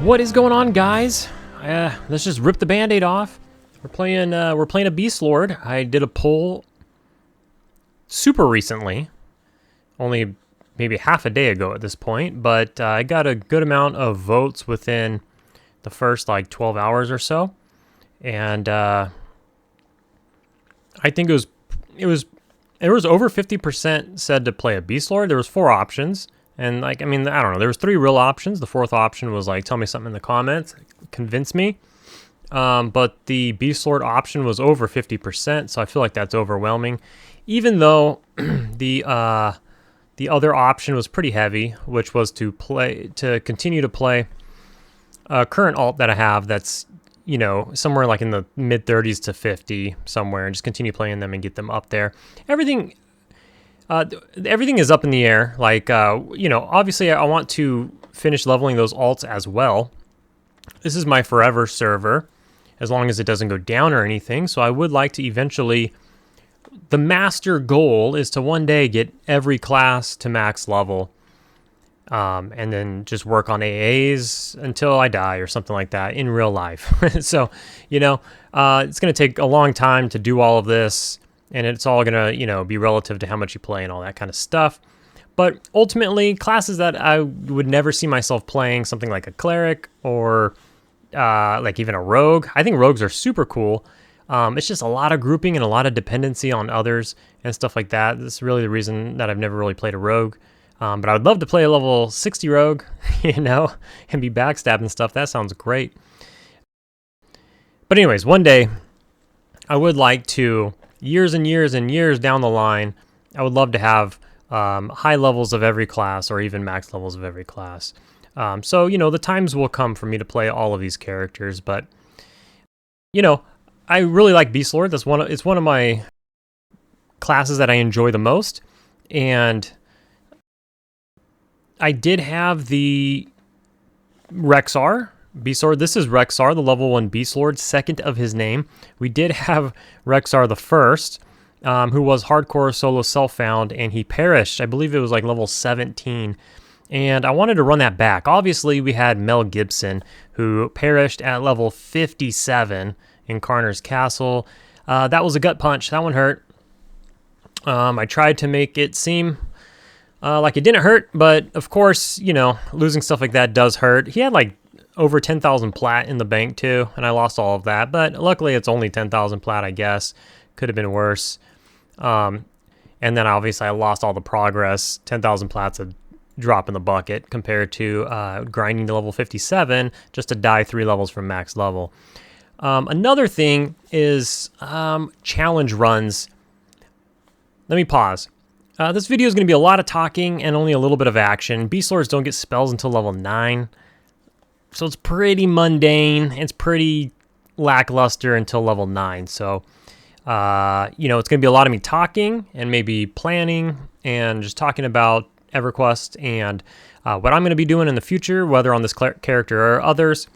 What is going on, guys? Let's just rip the band-aid off. We're playing a Beastlord. I did a poll super recently, only maybe half a day ago at this point, but I got a good amount of votes within the first like 12 hours or so, and I think it was over 50% said to play a Beastlord. There was 4 options. And like, I mean, I don't know, there was 3 real options. The 4th option was like, tell me something in the comments, convince me. But the Beastlord option was over 50%, so I feel like that's overwhelming. Even though the other option was pretty heavy, which was to continue to play a current alt that I have that's, you know, somewhere like in the mid 30s to 50 somewhere, and just continue playing them and get them up there. Everything is up in the air. Like, you know, obviously I want to finish leveling those alts as well. This is my forever server, as long as it doesn't go down or anything. So I would like to eventually, the master goal is to one day get every class to max level, and then just work on AAs until I die or something like that in real life. So, you know, it's going to take a long time to do all of this. And it's all going to, you know, be relative to how much you play and all that kind of stuff. But ultimately, classes that I would never see myself playing, something like a cleric or like even a rogue. I think rogues are super cool. It's just a lot of grouping and a lot of dependency on others and stuff like that. This is really the reason that I've never really played a rogue. But I would love to play a level 60 rogue, you know, and be backstabbed and stuff. That sounds great. But anyways, one day I would like to, years and years and years down the line, I would love to have high levels of every class or even max levels of every class. So, you know, the times will come for me to play all of these characters, but, you know, I really like Beastlord. It's one of my classes that I enjoy the most, and I did have the Rexar Beastlord. This is Rexar, the level 1 Beastlord, second of his name. We did have Rexar the first, who was hardcore solo self-found, and he perished. I believe it was like level 17, and I wanted to run that back. Obviously, we had Mel Gibson, who perished at level 57 in Karner's Castle. That was a gut punch. That one hurt. I tried to make it seem like it didn't hurt, but of course, you know, losing stuff like that does hurt. He had like over 10,000 plat in the bank too, and I lost all of that, but luckily it's only 10,000 plat, I guess. Could have been worse. And then obviously I lost all the progress. 10,000 plat's a drop in the bucket compared to grinding to level 57 just to die 3 levels from max level. Another thing is challenge runs. Let me pause. This video is going to be a lot of talking and only a little bit of action. Beastlords don't get spells until level 9. So it's pretty mundane. It's pretty lackluster until level 9. So, you know, it's going to be a lot of me talking and maybe planning and just talking about EverQuest and what I'm going to be doing in the future, whether on this character or others,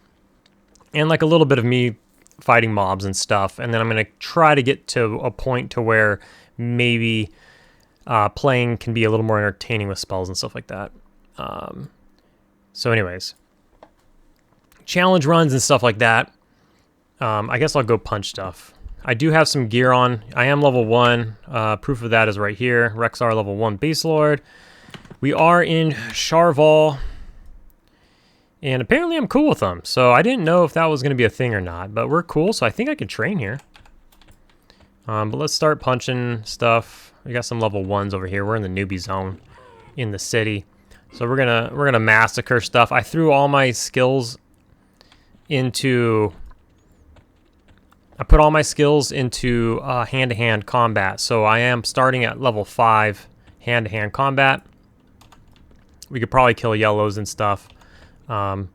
and like a little bit of me fighting mobs and stuff. And then I'm going to try to get to a point to where maybe playing can be a little more entertaining with spells and stuff like that. So anyways, challenge runs and stuff like that. I guess I'll go punch stuff. I do have some gear on. I am level 1. Proof of that is right here. Rexar level 1 Beastlord. We are in Charval, and apparently I'm cool with them. So I didn't know if that was going to be a thing or not, but we're cool. So I think I can train here. But let's start punching stuff. We got some level 1s over here. We're in the newbie zone in the city. So we're gonna massacre stuff. I threw all my skills into, I put all my skills into hand-to-hand combat. So I am starting at level 5 hand-to-hand combat. We could probably kill yellows and stuff, but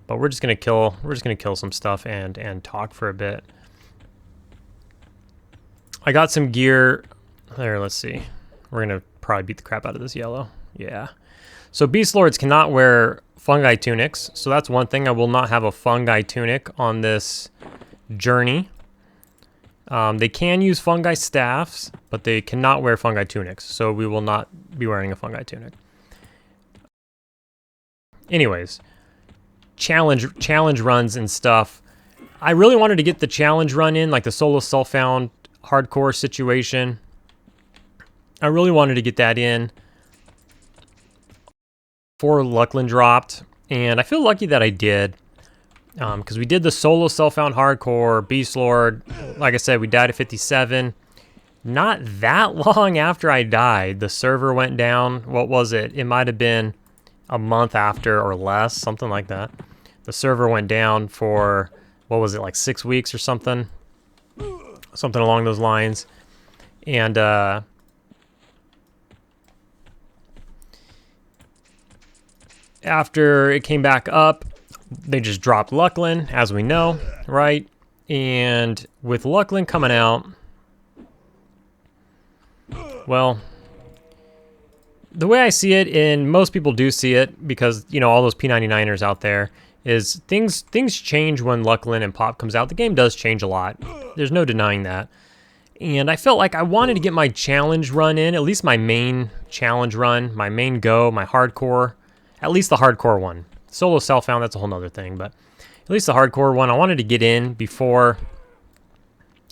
we're just gonna kill some stuff and talk for a bit. I got some gear there. Let's see. We're gonna probably beat the crap out of this yellow. Yeah. So Beastlords cannot wear fungi tunics, so that's one thing. I will not have a fungi tunic on this journey. They can use fungi staffs, but they cannot wear fungi tunics, so we will not be wearing a fungi tunic. Anyways, challenge runs and stuff. I really wanted to get the challenge run in, like the solo self-found hardcore situation. I really wanted to get that in before Luclin dropped, and I feel lucky that I did, because we did the solo self-found hardcore, Beastlord. Like I said, we died at 57. Not that long after I died, the server went down. What was it? It might have been a month after or less, something like that. The server went down for, what was it, like 6 weeks or something? Something along those lines. And after it came back up, they just dropped Luclin, as we know, right? And with Luclin coming out, well, the way I see it, and most people do see it, because, you know, all those P99ers out there, is things change when Luclin and Pop comes out. The game does change a lot. There's no denying that. And I felt like I wanted to get my challenge run in, at least my main challenge run, my main go, my hardcore, at least the hardcore one. Solo self-found, that's a whole nother thing, but at least the hardcore one, I wanted to get in before...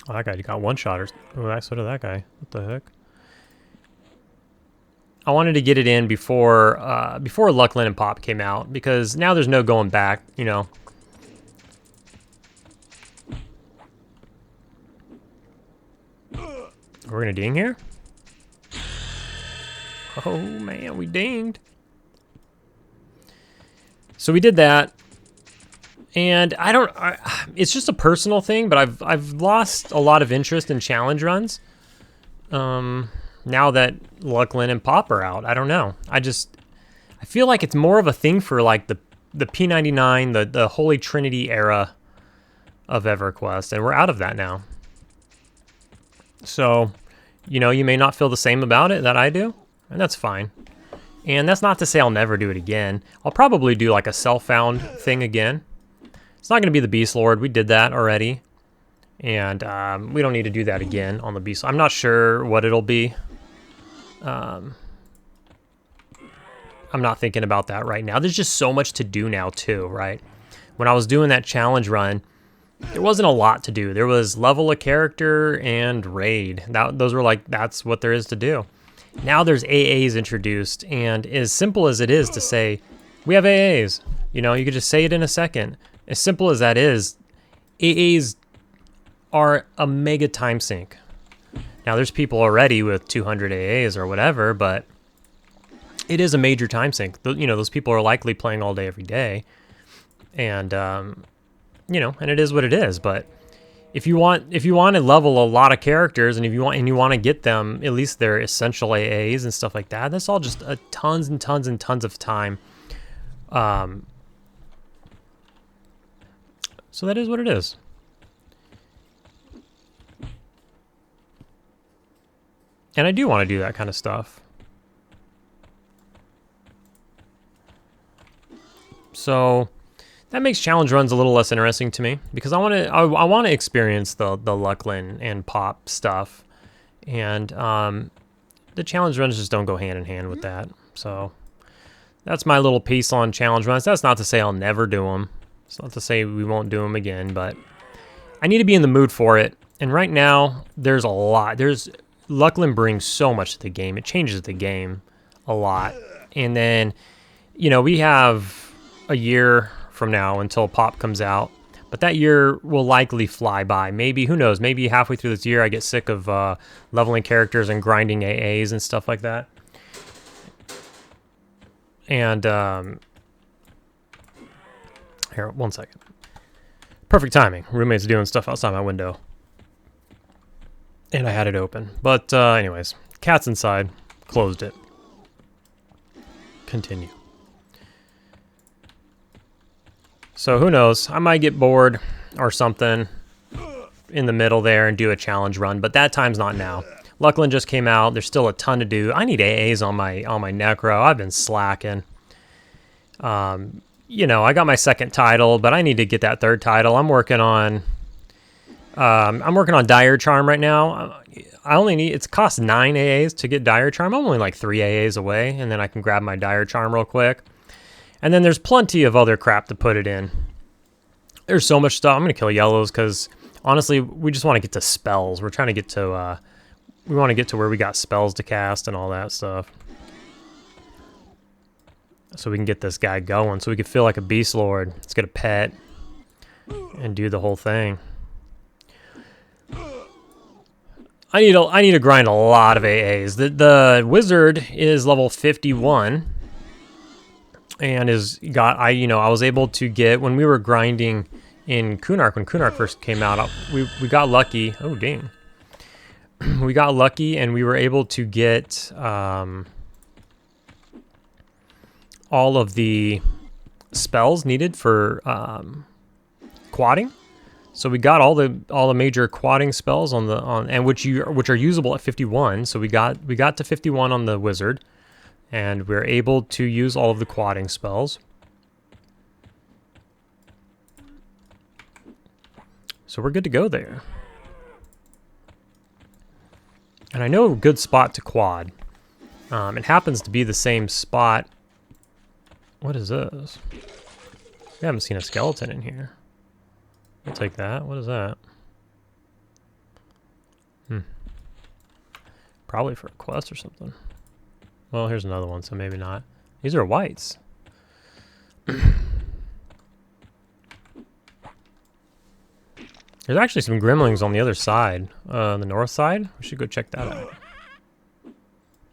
Oh, that guy got one-shotters. Oh, so did that guy. What the heck? I wanted to get it in before Luclin and Pop came out, because now there's no going back, you know. We're gonna ding here? Oh man, we dinged. So we did that, and it's just a personal thing, but I've lost a lot of interest in challenge runs. Now that Luclin and Pop are out, I don't know. I feel like it's more of a thing for like the P99, the Holy Trinity era of EverQuest, and we're out of that now. So, you know, you may not feel the same about it that I do, and that's fine. And that's not to say I'll never do it again. I'll probably do like a self-found thing again. It's not going to be the Beastlord. We did that already. And we don't need to do that again on the Beast. I'm not sure what it'll be. I'm not thinking about that right now. There's just so much to do now too, right? When I was doing that challenge run, there wasn't a lot to do. There was level a character and raid. Those were like, that's what there is to do. Now there's AAs introduced, and as simple as it is to say, we have AAs. You know, you could just say it in a second. As simple as that is, AAs are a mega time sink. Now there's people already with 200 AAs or whatever, but it is a major time sink. You know, those people are likely playing all day every day, and you know, and it is what it is. But if you want to level a lot of characters, and you want to get them at least their essential AAs and stuff like that, that's all just tons and tons and tons of time. So that is what it is. And I do want to do that kind of stuff. So that makes challenge runs a little less interesting to me, because I want to experience the Luclin and Pop stuff, and the challenge runs just don't go hand in hand with that. So that's my little piece on challenge runs. That's not to say I'll never do them. It's not to say we won't do them again, but I need to be in the mood for it. And right now, there's a lot. Luclin brings so much to the game. It changes the game a lot. And then, you know, we have a year from now until Pop comes out, but that year will likely fly by. Maybe, who knows, maybe halfway through this year I get sick of leveling characters and grinding AAs and stuff like that. And here, 1 second. Perfect timing. Roommate's doing stuff outside my window, and I had it open. But anyways, cat's inside. Closed it. Continue. So who knows? I might get bored or something in the middle there and do a challenge run, but that time's not now. Luclin just came out. There's still a ton to do. I need AAs on my Necro. I've been slacking. You know, I got my second title, but I need to get that third title. I'm working on Dire Charm right now. I only need, it costs 9 AAs to get Dire Charm. I'm only like 3 AAs away, and then I can grab my Dire Charm real quick. And then there's plenty of other crap to put it in. There's so much stuff. I'm going to kill yellows because, honestly, we just want to get to spells. We're trying to get to, we want to get to where we got spells to cast and all that stuff. So we can get this guy going. So we can feel like a Beastlord. Let's get a pet and do the whole thing. I need to grind a lot of AAs. The wizard is level 51 and I was able to get, when we were grinding in Kunark, when Kunark first came out, we got lucky. Oh dang. We got lucky and we were able to get all of the spells needed for quadding. So we got all the major quadding spells and which are usable at 51. So we got to 51 on the wizard, and we're able to use all of the quadding spells. So we're good to go there. And I know a good spot to quad. It happens to be the same spot. What is this? We haven't seen a skeleton in here. I'll take that. What is that? Probably for a quest or something. Well, here's another one, so maybe not. These are whites. There's actually some gremlins on the other side, the north side. We should go check that out.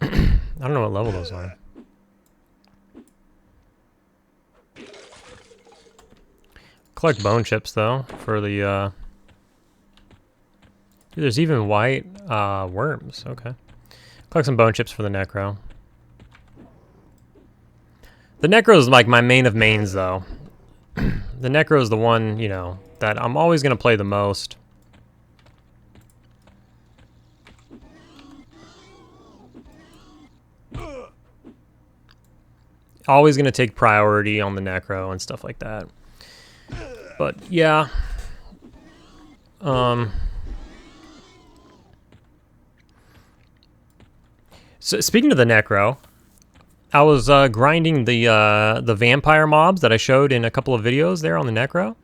I don't know what level those are. Collect bone chips though for the there's even white worms. Okay. Collect some bone chips for the necro. The necro is like my main of mains though. The necro is the one, you know, that I'm always going to play the most. Always going to take priority on the necro and stuff like that. But yeah, so speaking of the necro, I was grinding the vampire mobs that I showed in a couple of videos there on the necro,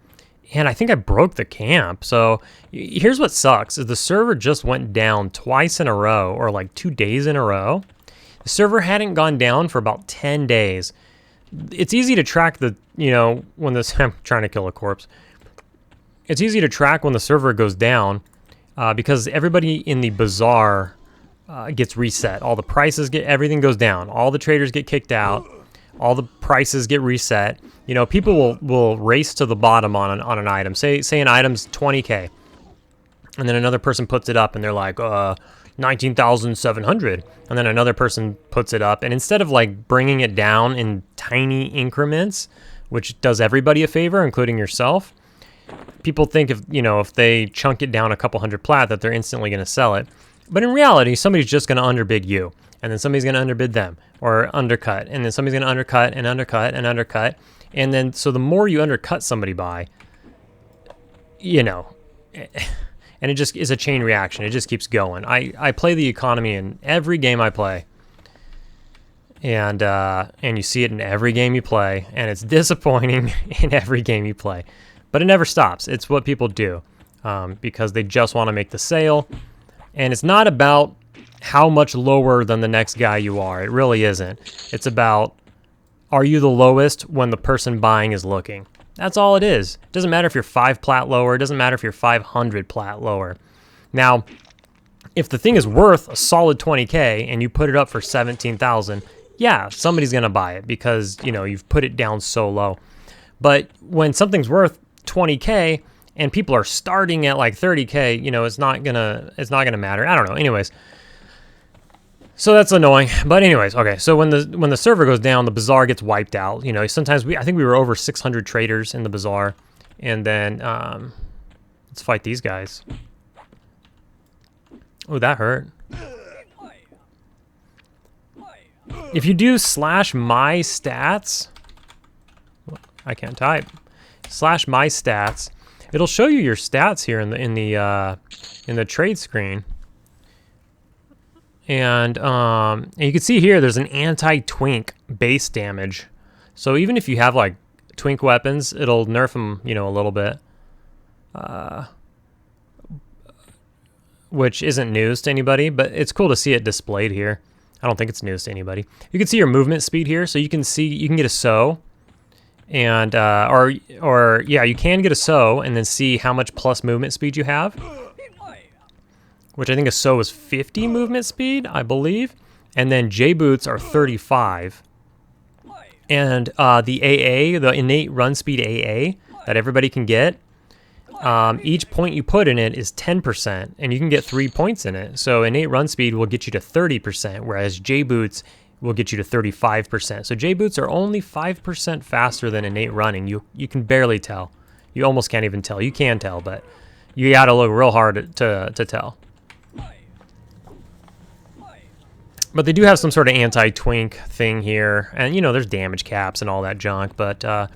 and I think I broke the camp. So here's what sucks: is the server just went down twice in a row, or like 2 days in a row. The server hadn't gone down for about 10 days. It's easy to track the, you know, when this, I'm trying to kill a corpse. It's easy to track when the server goes down because everybody in the bazaar gets reset. All the prices everything goes down. All the traders get kicked out. All the prices get reset. You know, people will race to the bottom on an item. Say an item's 20K, and then another person puts it up and they're like, 19,700, and then another person puts it up, and instead of like bringing it down in tiny increments, which does everybody a favor, including yourself, people think if they chunk it down a couple hundred plat that they're instantly going to sell it. But in reality, somebody's just going to underbid you, and then somebody's going to underbid them or undercut, and then somebody's going to undercut and undercut and undercut, and then so the more you undercut somebody by, you know. And it just is a chain reaction. It just keeps going. I play the economy in every game I play. And you see it in every game you play. And it's disappointing in every game you play. But it never stops. It's what people do. Because they just want to make the sale. And it's not about how much lower than the next guy you are. It really isn't. It's about, are you the lowest when the person buying is looking? That's all it is. It doesn't matter if you're 5 plat lower. It doesn't matter if you're 500 plat lower. Now, if the thing is worth a solid 20K and you put it up for 17,000, yeah, somebody's going to buy it because, you know, you've put it down so low. But when something's worth 20K and people are starting at like 30K, you know, it's not going to matter. I don't know. Anyways, so that's annoying. But anyways, okay. So when the server goes down, the bazaar gets wiped out. You know, sometimes I think we were over 600 traders in the bazaar, and then let's fight these guys. Oh, that hurt. If you do /my stats, I can't type. /my stats, it'll show you your stats here in the trade screen. And you can see here there's an anti-twink base damage So even if you have like twink weapons, it'll nerf them, you know, a little bit. Which isn't news to anybody, but it's cool to see it displayed here. I don't think it's news to anybody. You can see your movement speed here, so you can get a sow, and or yeah, you can get a sow and then see how much plus movement speed you have, which I think a sow is 50 movement speed, I believe, and then J boots are 35, and the AA, the innate run speed AA that everybody can get. Each point you put in it is 10%, and you can get 3 points in it. So innate run speed will get you to 30%, whereas J boots will get you to 35%. So J boots are only 5% faster than innate running. You can barely tell. You almost can't even tell. You can tell, but you gotta look real hard to tell. But they do have some sort of anti-twink thing here, and you know there's damage caps and all that junk. But so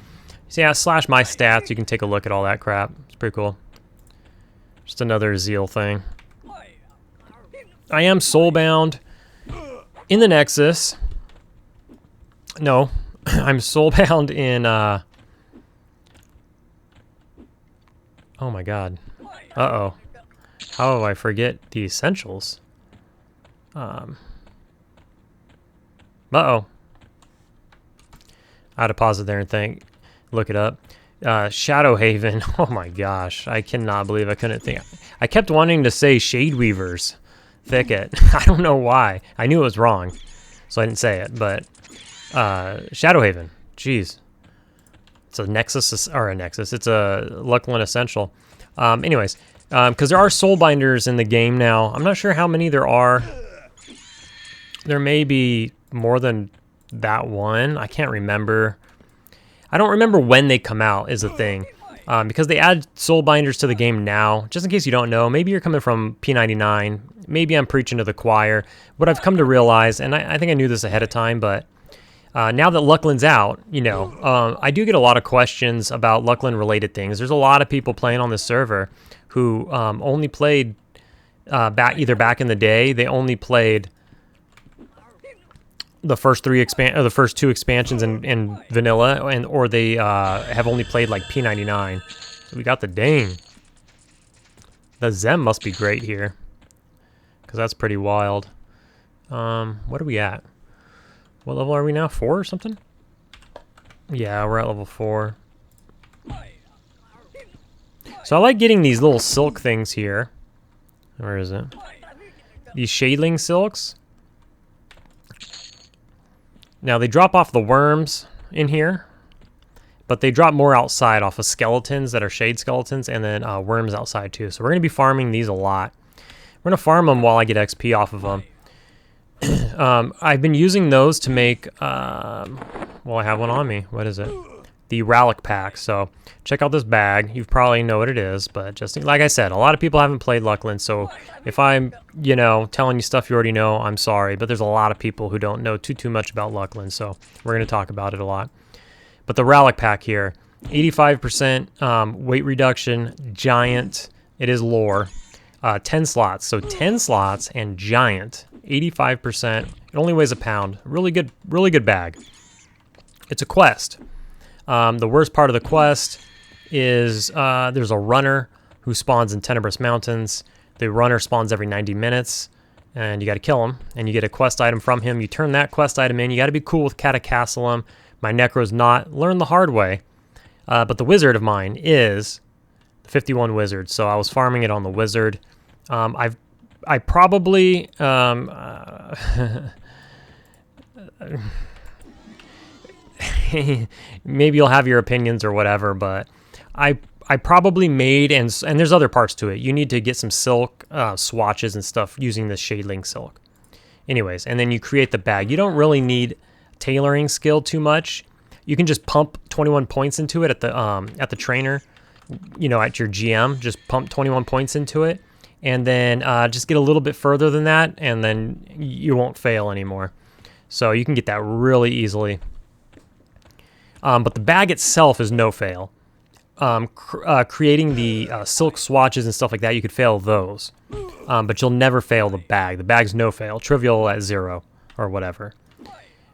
yeah, slash my stats. You can take a look at all that crap. It's pretty cool. Just another Zeal thing. I am soulbound in the Nexus. No, I'm soulbound in. Oh my god. Uh-oh. How do I forget the essentials? Uh-oh. I had to pause it there and look it up. Shadow Haven. Oh my gosh. I cannot believe I couldn't think. I kept wanting to say Shade Weaver's Thicket. I don't know why. I knew it was wrong, so I didn't say it, but Shadow Haven. Jeez. It's a Nexus, or a Nexus. It's a Luclin Essential. Anyways, because there are soul binders in the game now. I'm not sure how many there are. There may be more than that one. I can't remember. I don't remember when they come out is the thing. Because they add soul binders to the game now. Just in case you don't know, maybe you're coming from P99. Maybe I'm preaching to the choir. What I've come to realize, and I think I knew this ahead of time, but now that Luclin's out, you know, I do get a lot of questions about Luclin related things. There's a lot of people playing on this server who only played either back in the day, they only played the first the first two expansions in vanilla, or they have only played like P99. So we got the Dane. The Zem must be great here, because that's pretty wild. What are we at? What level are we now? 4 or something? Yeah, we're at level 4. So I like getting these little silk things here. Where is it? These shadling silks. Now they drop off the worms in here, but they drop more outside off of skeletons that are shade skeletons, and then worms outside too. So we're going to be farming these a lot. We're going to farm them while I get XP off of them. I've been using those to make, well, I have one on me. What is it? The Relic pack. So check out this bag. You probably know what it is, but just like I said, a lot of people haven't played Luclin, so if I'm, you know, telling you stuff you already know, I'm sorry, but there's a lot of people who don't know too much about Luclin, so we're going to talk about it a lot. But the Relic pack here, 85% weight reduction, giant, it is lore, 10 slots, so 10 slots and giant, 85%, it only weighs a pound, really good bag. It's a quest. The worst part of the quest is there's a runner who spawns in Tenebrous Mountains. The runner spawns every 90 minutes, and you got to kill him, and you get a quest item from him. You turn that quest item in. You got to be cool with Catacasylum. My Necro's not. Learn the hard way. But the wizard of mine is the 51 wizard, so I was farming it on the wizard. I probably... maybe you'll have your opinions or whatever, but I probably made, and there's other parts to it. You need to get some silk swatches and stuff using this shadling silk. Anyways, and then you create the bag. You don't really need tailoring skill too much. You can just pump 21 points into it at the trainer, you know, at your GM. Just pump 21 points into it, and then just get a little bit further than that, and then you won't fail anymore. So you can get that really easily. But the bag itself is no fail. Creating the silk swatches and stuff like that, you could fail those. But you'll never fail the bag. The bag's no fail. Trivial at 0 or whatever.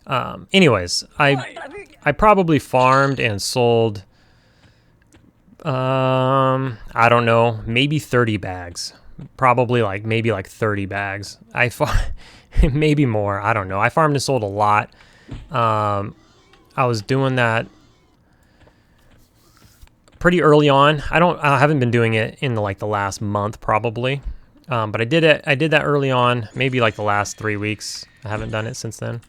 Anyways, I probably farmed and sold, I don't know, maybe 30 bags. Probably maybe 30 bags. Maybe more, I don't know. I farmed and sold a lot. I was doing that pretty early on. I haven't been doing it in the last month probably. But I did that early on, maybe the last 3 weeks. I haven't done it since then.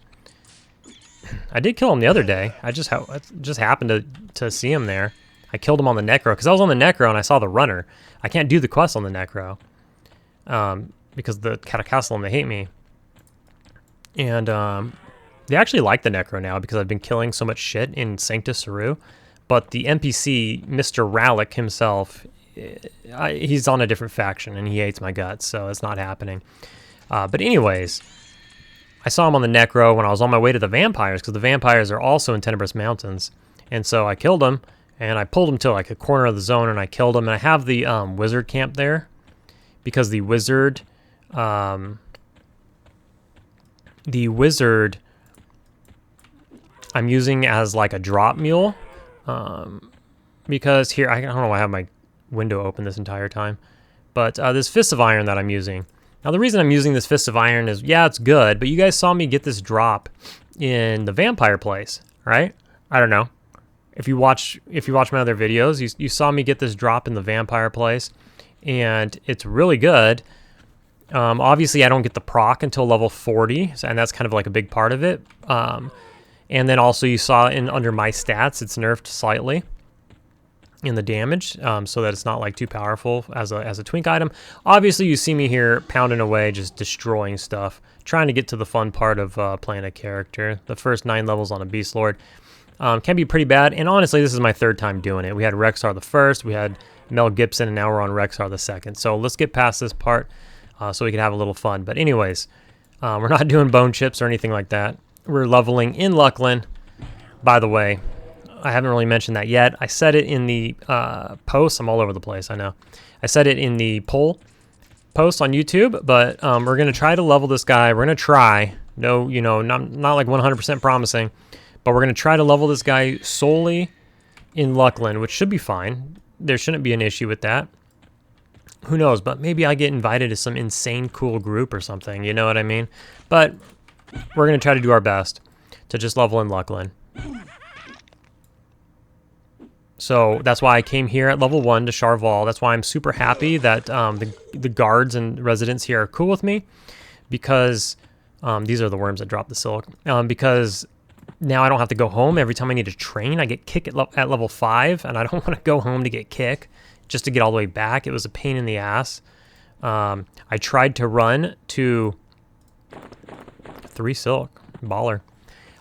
I did kill him the other day. I just happened to see him there. I killed him on the Necro because I was on the Necro and I saw the runner. I can't do the quest on the Necro because the Catacastle, they hate me. And they actually like the Necro now because I've been killing so much shit in Sanctus Saru. But the NPC, Mr. Relic himself, he's on a different faction and he hates my guts, so it's not happening. But anyways, I saw him on the Necro when I was on my way to the vampires, because the vampires are also in Tenebrous Mountains. And so I killed him, and I pulled him to a corner of the zone, and I killed him. And I have the wizard camp there, because the wizard I'm using as a drop mule. Because here, I don't know why I have my window open this entire time, but this Fist of Iron that I'm using. Now the reason I'm using this Fist of Iron is, yeah, it's good, but you guys saw me get this drop in the vampire place, right? I don't know. If you watch my other videos, you saw me get this drop in the vampire place, and it's really good. Obviously, I don't get the proc until level 40, and that's kind of a big part of it. And then also you saw under my stats, it's nerfed slightly in the damage, so that it's not too powerful as a twink item. Obviously, you see me here pounding away, just destroying stuff, trying to get to the fun part of playing a character. The first 9 levels on a Beastlord can be pretty bad, and honestly, this is my 3rd time doing it. We had Rexar the first, we had Mel Gibson, and now we're on Rexar the second. So let's get past this part so we can have a little fun. But anyways, we're not doing bone chips or anything like that. We're leveling in Luclin. By the way, I haven't really mentioned that yet. I said it in the post. I'm all over the place, I know. I said it in the poll post on YouTube, but we're going to try to level this guy. We're going to try. No, not 100% promising, but we're going to try to level this guy solely in Luclin, which should be fine. There shouldn't be an issue with that. Who knows, but maybe I get invited to some insane cool group or something, you know what I mean? But we're going to try to do our best to just level in Luclin. So that's why I came here at level 1 to Charval. That's why I'm super happy that the guards and residents here are cool with me, because these are the worms that drop the silk. Because now I don't have to go home every time I need to train. I get kick at level 5, and I don't want to go home to get kick just to get all the way back. It was a pain in the ass. I tried to run to 3 silk, baller.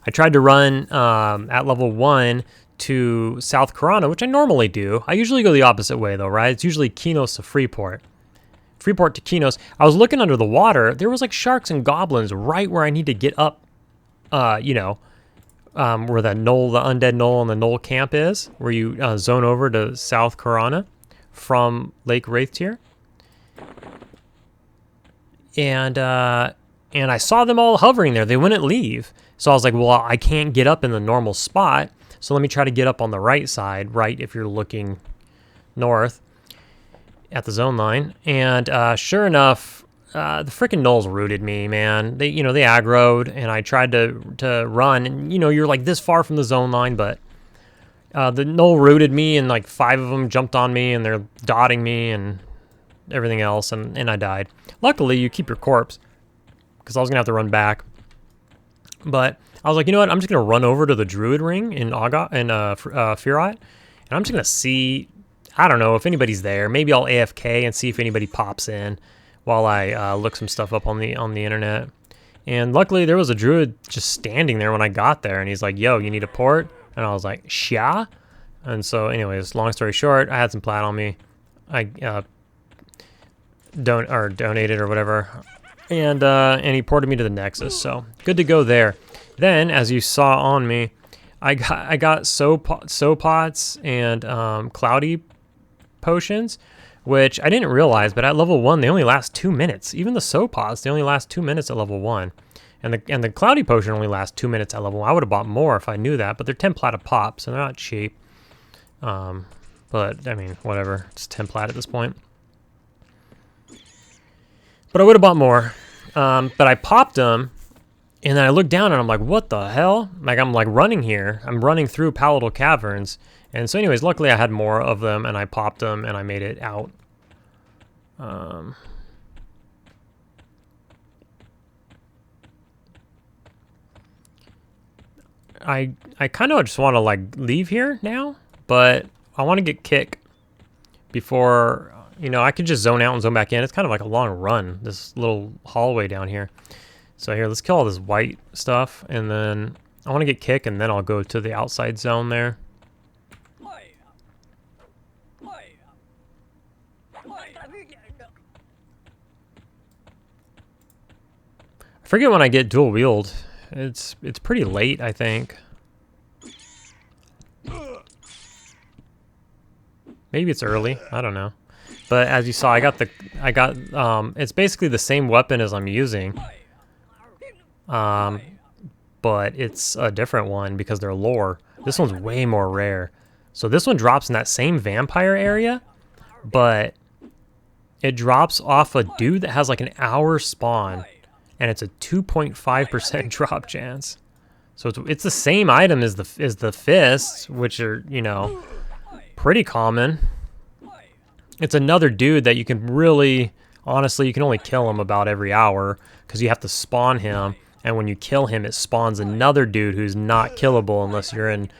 I tried to run at level 1 to South Corona, which I normally do. I usually go the opposite way though, right? It's usually Kinos to Freeport. Freeport to Kinos. I was looking under the water. There was sharks and goblins right where I need to get up, where the knoll, the undead knoll and the knoll camp is, where you zone over to South Corona from Lake Wraithtier. And I saw them all hovering there. They wouldn't leave. So I was like, well, I can't get up in the normal spot. So let me try to get up on the right side, right if you're looking north at the zone line. And sure enough, the freaking gnolls rooted me, man. They aggroed, and I tried to run. And, you're this far from the zone line, but the gnoll rooted me, and 5 of them jumped on me, and they're dotting me and everything else, and I died. Luckily, you keep your corpse, because I was going to have to run back. But I was like, you know what? I'm just going to run over to the Druid Ring in Firot, and I'm just going to see, I don't know, if anybody's there. Maybe I'll AFK and see if anybody pops in while I look some stuff up on the internet. And luckily, there was a Druid just standing there when I got there, and he's like, yo, you need a port? And I was like, sha? And so anyways, long story short, I had some plat on me. I donated or whatever. And he ported me to the Nexus, so good to go there. Then, as you saw on me, I got Sopots and Cloudy Potions, which I didn't realize, but at level 1, they only last 2 minutes. Even the Sopots, they only last 2 minutes at level 1. And the cloudy potion only lasts 2 minutes at level 1. I would have bought more if I knew that, but they're 10 plat a pop, so they're not cheap. But I mean, whatever. It's 10 plat at this point. But I would have bought more. But I popped them, and then I looked down and I'm like, what the hell? Like, I'm like running here. I'm running through Palatine Caverns. And so anyways, luckily I had more of them, and I popped them, and I made it out. I kind of just want to like leave here now, but I want to get kick before, you know, I could just zone out and zone back in. It's kind of like a long run, this little hallway down here. So here, let's kill all this white stuff, and then I want to get kick, and then I'll go to the outside zone there. I forget when I get dual wield. It's pretty late, I think. Maybe it's early. I don't know. But as you saw, I got it's basically the same weapon as I'm using. But it's a different one because they're lore. This one's way more rare. So this one drops in that same vampire area, but it drops off a dude that has like an hour spawn, and it's a 2.5% drop chance. So it's the same item as the fists, which are, you know, pretty common. It's another dude that you can really, honestly, you can only kill him about every hour because you have to spawn him, and when you kill him, it spawns another dude who's not killable unless you're in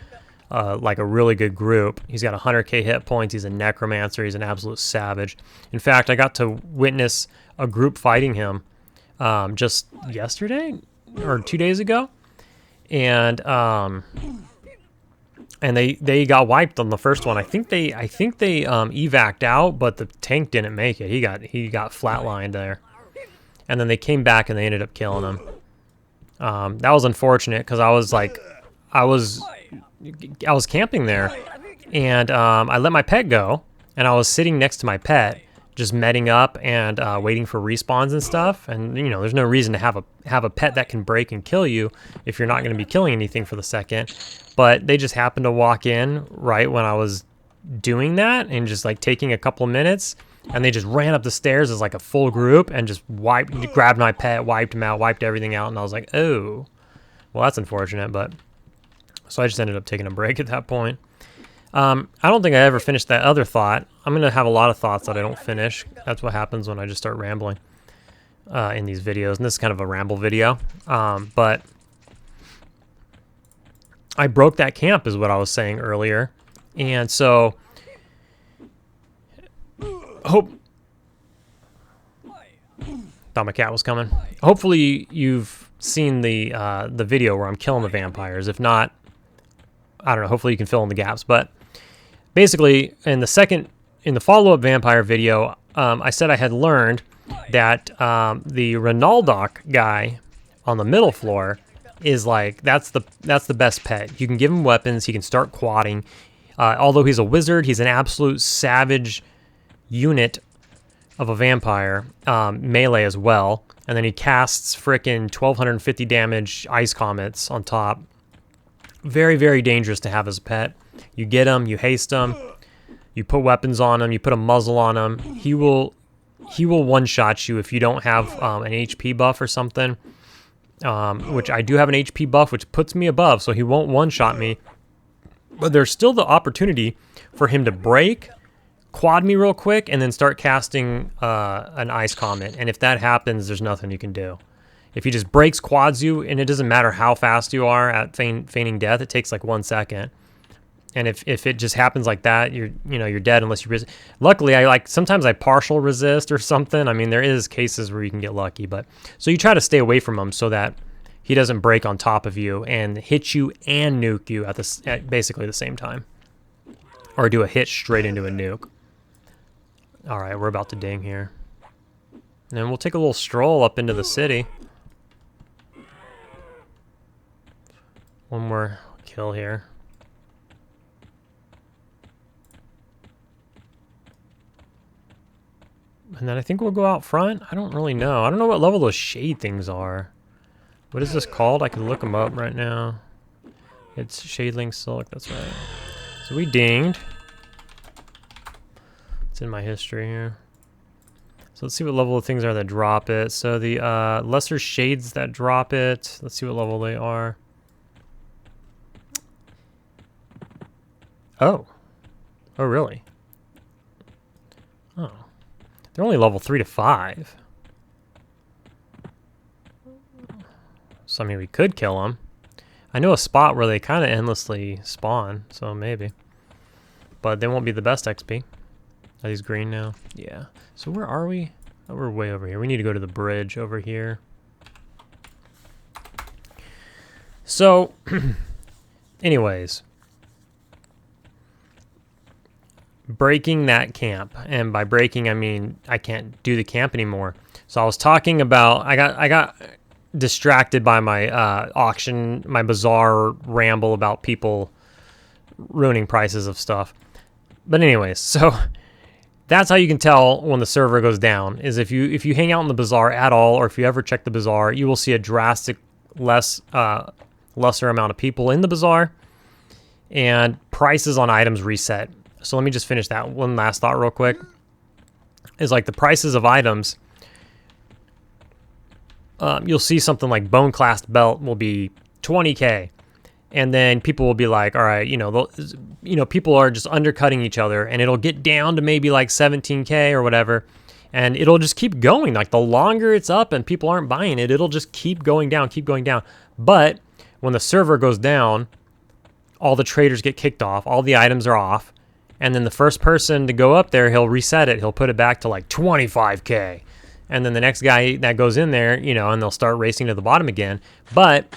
like a really good group. He's got 100k hit points. He's a necromancer. He's an absolute savage. In fact, I got to witness a group fighting him just yesterday or 2 days ago, and they got wiped on the first one. I think they evac'd out, but the tank didn't make it. He got flatlined there, and then they came back and they ended up killing him. That was unfortunate because I was camping there, and I let my pet go, and I was sitting next to my pet, just medding up and waiting for respawns and stuff. And you know, there's no reason to have a pet that can break and kill you if you're not going to be killing anything for the second. But they just happened to walk in right when I was doing that and just like taking a couple of minutes, and they just ran up the stairs as like a full group and just grabbed my pet, wiped him out, wiped everything out, and I was like, oh, well, that's unfortunate. But so I just ended up taking a break at that point. I don't think I ever finished that other thought. I'm going to have a lot of thoughts that I don't finish. That's what happens when I just start rambling in these videos. And this is kind of a ramble video. But I broke that camp is what I was saying earlier. And so thought my cat was coming. Hopefully you've seen the video where I'm killing the vampires. If not, I don't know, hopefully you can fill in the gaps. But basically, in the follow-up vampire video, I said I had learned that the Ronaldoc guy on the middle floor is like, that's the best pet. You can give him weapons, he can start quadding. Although he's a wizard, he's an absolute savage unit of a vampire, melee as well. And then he casts frickin' 1250 damage ice comets on top. Very, very dangerous to have as a pet. You get him, you haste him, you put weapons on him, you put a muzzle on him. He will one-shot you if you don't have an HP buff or something. Which I do have an HP buff, which puts me above, so he won't one-shot me. But there's still the opportunity for him to break, quad me real quick, and then start casting an ice comet. And if that happens, there's nothing you can do. If he just breaks, quads you, and it doesn't matter how fast you are at feigning death, it takes like 1 second. And if it just happens like that, you're dead unless you resist. Luckily, sometimes I partial resist or something. I mean, there is cases where you can get lucky, but so you try to stay away from him so that he doesn't break on top of you and hit you and nuke you at basically the same time, or do a hit straight into a nuke. All right, we're about to ding here, and then we'll take a little stroll up into the city. One more kill here. And then I think we'll go out front. I don't really know. I don't know what level those shade things are. What is this called? I can look them up right now. It's Shadeling Silk, that's right. So we dinged. It's in my history here. So let's see what level the things are that drop it. So the lesser shades that drop it, let's see what level they are. Oh. Oh, really? Oh. They're only level 3 to 5. So, I mean, we could kill them. I know a spot where they kind of endlessly spawn, so maybe. But they won't be the best XP. Are these green now? Yeah. So where are we? Oh, we're way over here. We need to go to the bridge over here. So, anyways. Breaking that camp. And by breaking, I mean I can't do the camp anymore. So I was talking about... I got distracted by my auction, my bizarre ramble about people ruining prices of stuff. But anyways, so that's how you can tell when the server goes down, is if you hang out in the bazaar at all, or if you ever check the bazaar, you will see a drastic lesser amount of people in the bazaar, and prices on items reset. So let me just finish that one last thought real quick. Is like the prices of items, you'll see something like bone clasped belt will be 20k, and then people will be like, all right, people are just undercutting each other, and it'll get down to maybe like 17k or whatever, and it'll just keep going. Like the longer it's up and people aren't buying it, it'll just keep going down. But when the server goes down, all the traders get kicked off, all the items are off, and then the first person to go up there, he'll reset it, he'll put it back to like 25k. And then the next guy that goes in there, and they'll start racing to the bottom again. But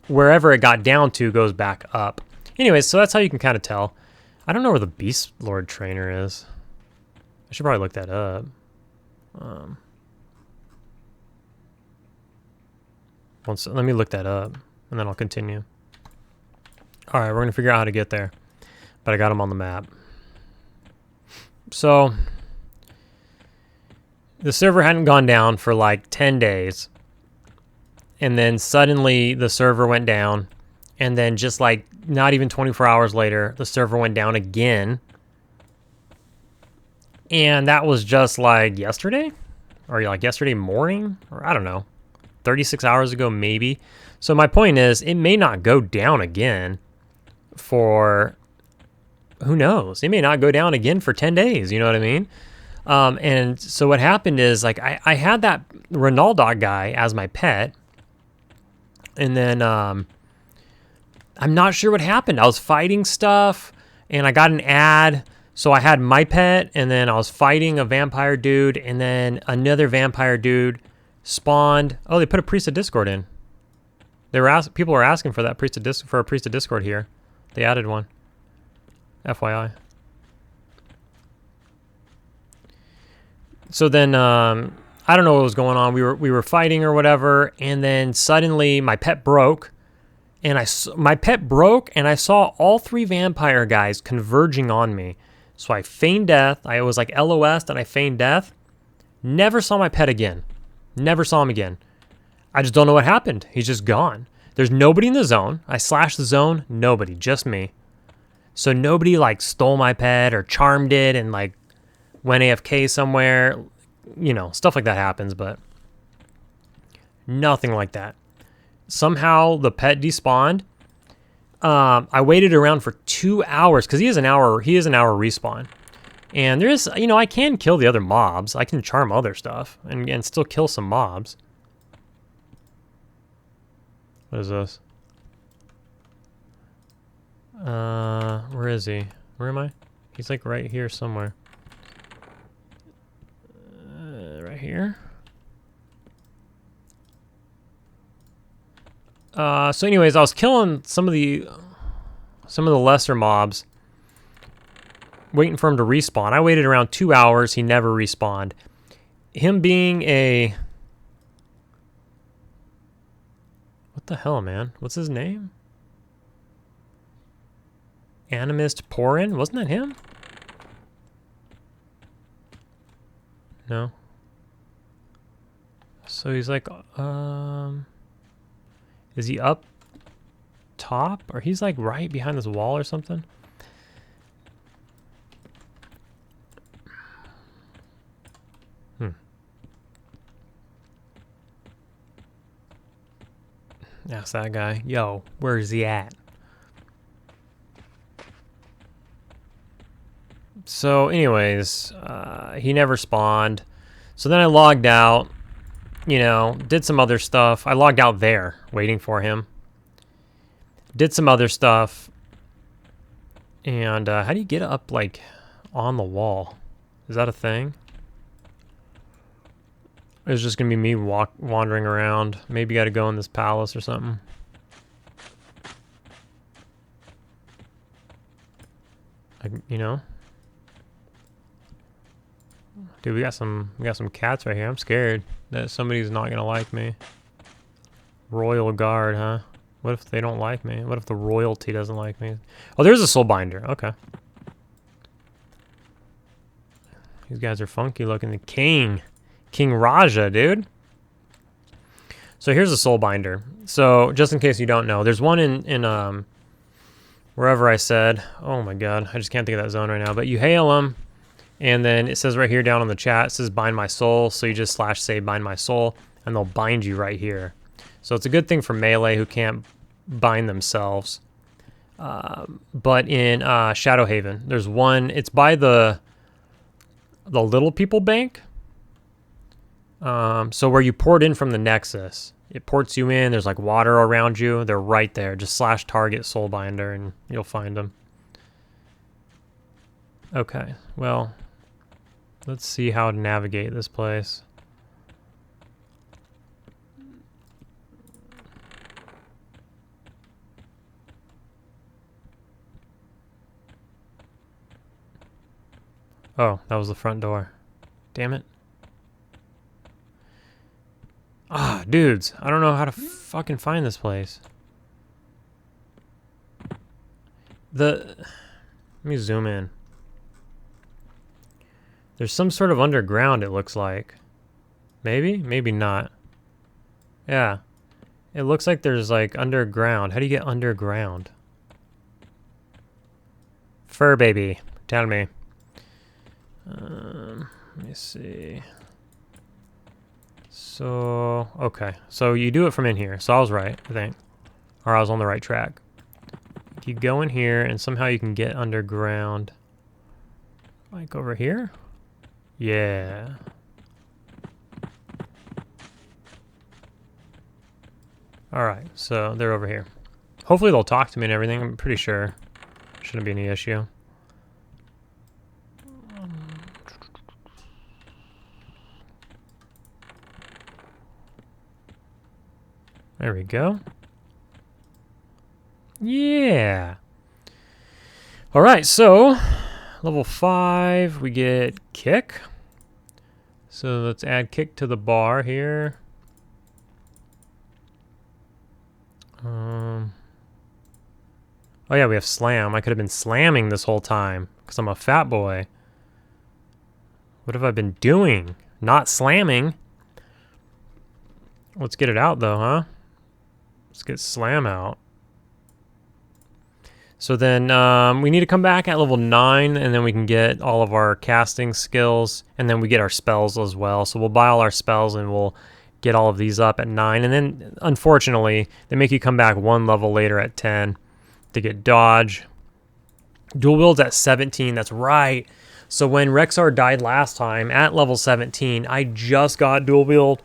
wherever it got down to goes back up. Anyways, so that's how you can kind of tell. I don't know where the Beastlord trainer is. I should probably look that up. Let me look that up, and then I'll continue. All right, we're going to figure out how to get there. But I got him on the map. So... the server hadn't gone down for like 10 days. And then suddenly the server went down. And then just like not even 24 hours later, the server went down again. And that was just like yesterday? Or like yesterday morning? Or I don't know. 36 hours ago maybe. So my point is, it may not go down again for... who knows? It may not go down again for 10 days. You know what I mean? And so what happened is, like, I had that Ronaldo guy as my pet, and then I'm not sure what happened. I was fighting stuff, and I got an ad, so I had my pet, and then I was fighting a vampire dude, and then another vampire dude spawned. Oh, they put a Priest of Discord in. People were asking for that Priest of Discord here. They added one. FYI. So then, I don't know what was going on. We were fighting or whatever, and then suddenly my pet broke, and I saw all 3 vampire guys converging on me. So I feigned death. I was like LOS'd, and I feigned death. Never saw my pet again. Never saw him again. I just don't know what happened. He's just gone. There's nobody in the zone. I slashed the zone. Nobody, just me. So nobody like stole my pet or charmed it and like went AFK somewhere, stuff like that happens, but nothing like that. Somehow the pet despawned. I waited around for 2 hours because he is an hour respawn. And there's, I can kill the other mobs. I can charm other stuff and still kill some mobs. What is this? Where is he? Where am I? He's like right here somewhere. Right here. So anyways, I was killing some of the lesser mobs, waiting for him to respawn. I waited around 2 hours. He never respawned. Him being a... what the hell, man? What's his name? Animist Porin? Wasn't that him? No. So he's like, Is he up top? Or he's like right behind this wall or something? Ask that guy. Yo, where is he at? So anyways, he never spawned. So then I logged out, you know, did some other stuff. I logged out there, waiting for him. Did some other stuff. And how do you get up, like, on the wall? Is that a thing? It's just going to be me wandering around. Maybe got to go in this palace or something. You know? Dude, we got some cats right here. I'm scared that somebody's not gonna like me. Royal Guard, huh? What if they don't like me? What if the royalty doesn't like me? Oh, there's a soulbinder. Okay. These guys are funky looking. The King Raja, dude. So here's a soulbinder. So just in case you don't know, there's one in wherever I said. Oh my god, I just can't think of that zone right now. But you hail them. And then it says right here down on the chat, it says bind my soul. So you just /say bind my soul and they'll bind you right here. So it's a good thing for melee who can't bind themselves. But in Shadowhaven, there's one, it's by the Little People Bank. So where you port in from the Nexus, it ports you in, there's like water around you. They're right there. Just /target soulbinder and you'll find them. Okay, well, let's see how to navigate this place. Oh, that was the front door. Damn it. Ah, dudes, I don't know how to fucking find this place. Let me zoom in. There's some sort of underground, it looks like. Maybe? Maybe not. Yeah. It looks like there's like underground. How do you get underground? Fur baby, tell me. Let me see. So, okay. So you do it from in here. So I was right, I think. Or I was on the right track. You go in here and somehow you can get underground. Like over here? Yeah. Alright, so they're over here. Hopefully they'll talk to me and everything. I'm pretty sure. Shouldn't be any issue. There we go. Yeah. Alright, so level 5, we get kick. So let's add kick to the bar here. Oh yeah, we have slam. I could have been slamming this whole time because I'm a fat boy. What have I been doing? Not slamming. Let's get it out though, huh? Let's get slam out. So then we need to come back at level 9 and then we can get all of our casting skills and then we get our spells as well. So we'll buy all our spells and we'll get all of these up at 9. And then unfortunately, they make you come back 1 level later at 10 to get dodge. Dual wield's at 17, that's right. So when Rexar died last time at level 17, I just got dual wield.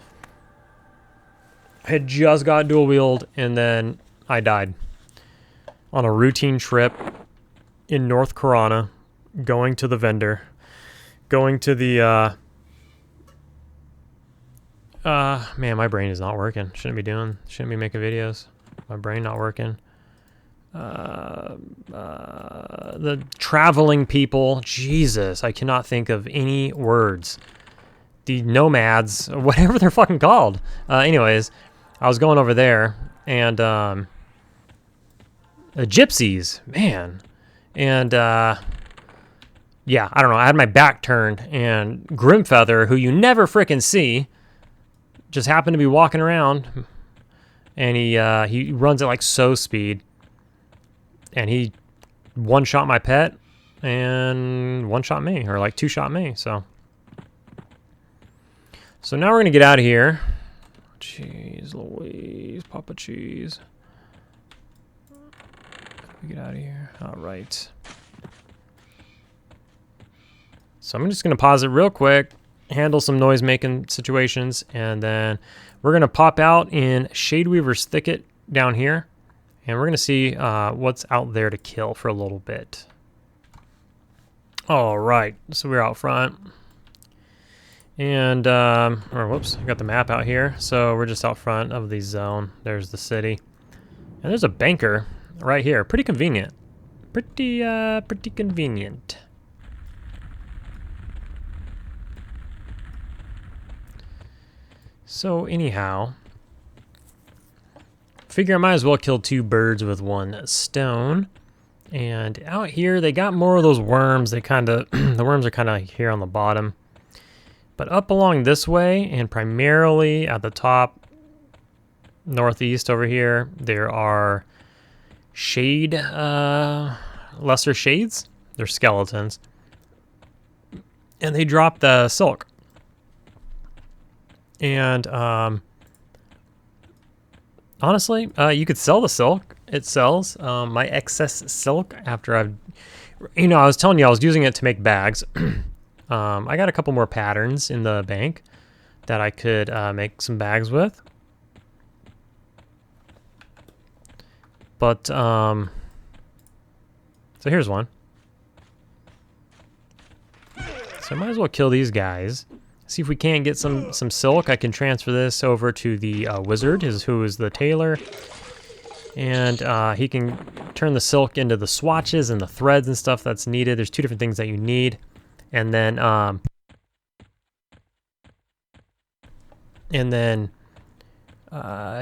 I had just got dual wield and then I died. On a routine trip in North Corona, going to the vendor, going to the, man, my brain is not working. Shouldn't be making videos. My brain not working. The traveling people, Jesus, I cannot think of any words. The nomads, whatever they're fucking called. Anyways, I was going over there and, gypsies, man. And, yeah, I don't know. I had my back turned, and Grimfeather, who you never frickin' see, just happened to be walking around. and he runs at like so speed, and he one-shot my pet and one-shot me, or like two-shot me. So now we're gonna get out of here. Jeez Louise, Papa Cheese. Get out of here. All right. So I'm just going to pause it real quick, handle some noise-making situations, and then we're going to pop out in Shadeweaver's Thicket down here, and we're going to see what's out there to kill for a little bit. All right. So we're out front. And, or whoops, I got the map out here. So we're just out front of the zone. There's the city. And there's a banker right here. Pretty convenient. Pretty convenient. So anyhow, figure I might as well kill two birds with one stone. And out here, they got more of those worms. They kind of, the worms are kind of here on the bottom. But up along this way, and primarily at the top, northeast over here, there are shade, lesser shades. They're skeletons. And they drop the silk. And honestly, you could sell the silk. It sells. My excess silk after I've, I was telling you I was using it to make bags. I got a couple more patterns in the bank that I could make some bags with. But, so here's one. So I might as well kill these guys. See if we can't get some silk. I can transfer this over to the wizard, who is the tailor. And he can turn the silk into the swatches and the threads and stuff that's needed. There's two different things that you need. And then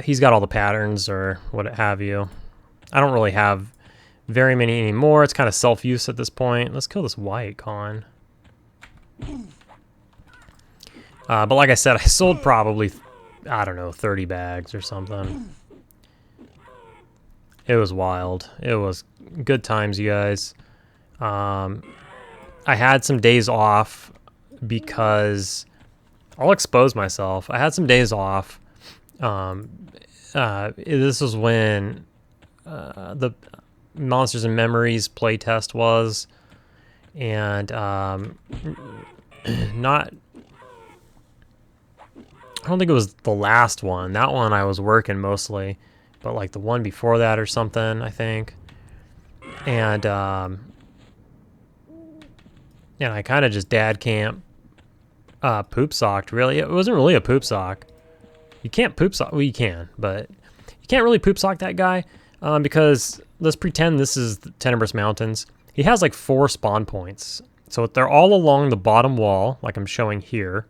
he's got all the patterns or what have you. I don't really have very many anymore. It's kind of self-use at this point. Let's kill this white con. But like I said, I sold probably, I don't know, 30 bags or something. It was wild. It was good times, you guys. I had some days off because I'll expose myself. I had some days off. This was when the Monsters and Memories playtest was, and not. I don't think it was the last one. That one I was working mostly, but like the one before that or something, I think. And I kind of just dad camp poop socked, really. It wasn't really a poop sock. You can't poop sock. Well, you can, but you can't really poop sock that guy because let's pretend this is the Tenebrous Mountains. He has like 4 spawn points. So they're all along the bottom wall, like I'm showing here.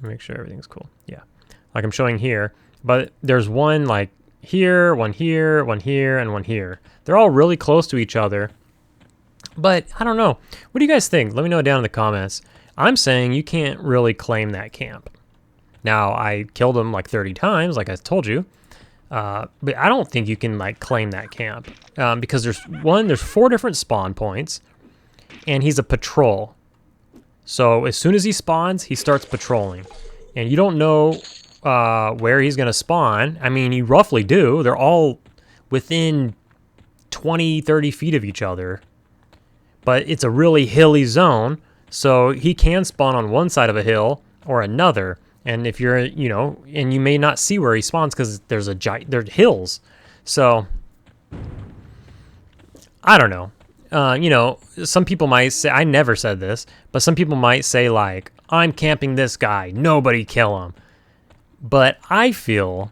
Make sure everything's cool. Yeah, like I'm showing here. But there's one like here, one here, one here, and one here. They're all really close to each other. But I don't know. What do you guys think? Let me know down in the comments. I'm saying you can't really claim that camp. Now, I killed him like 30 times, like I told you. But I don't think you can like claim that camp. Because there's 4 different spawn points. And he's a patrol. So as soon as he spawns, he starts patrolling. And you don't know where he's going to spawn. I mean, you roughly do. They're all within 20, 30 feet of each other. But it's a really hilly zone, so he can spawn on one side of a hill or another. And if you're, and you may not see where he spawns because there's there's hills. So, I don't know. Some people might say, I never said this, but some people might say like, I'm camping this guy, nobody kill him. But I feel,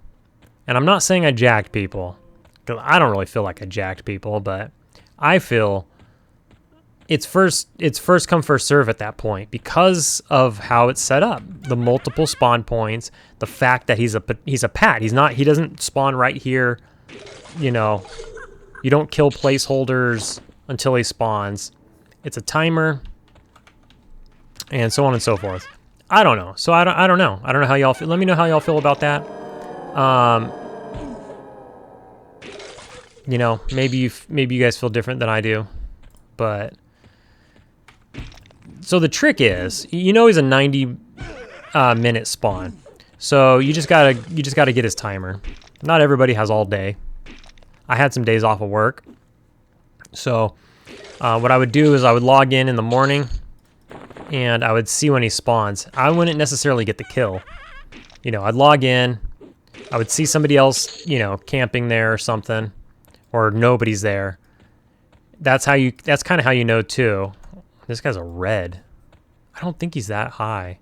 and I'm not saying I jacked people, because I don't really feel like I jacked people, but I feel it's first come, first serve at that point because of how it's set up. The multiple spawn points, the fact that he's a pat. He doesn't spawn right here. You don't kill placeholders until he spawns. It's a timer, and so on and so forth. I don't know. So I don't know. I don't know how y'all feel. Let me know how y'all feel about that. You know, maybe you guys feel different than I do, but so the trick is, you know, he's a 90 minute spawn, so you just gotta get his timer. Not everybody has all day. I had some days off of work, so what I would do is I would log in the morning, and I would see when he spawns. I wouldn't necessarily get the kill. You know, I'd log in, I would see somebody else, you know, camping there or something, or nobody's there. That's kind of how you know too. This guy's a red. I don't think he's that high.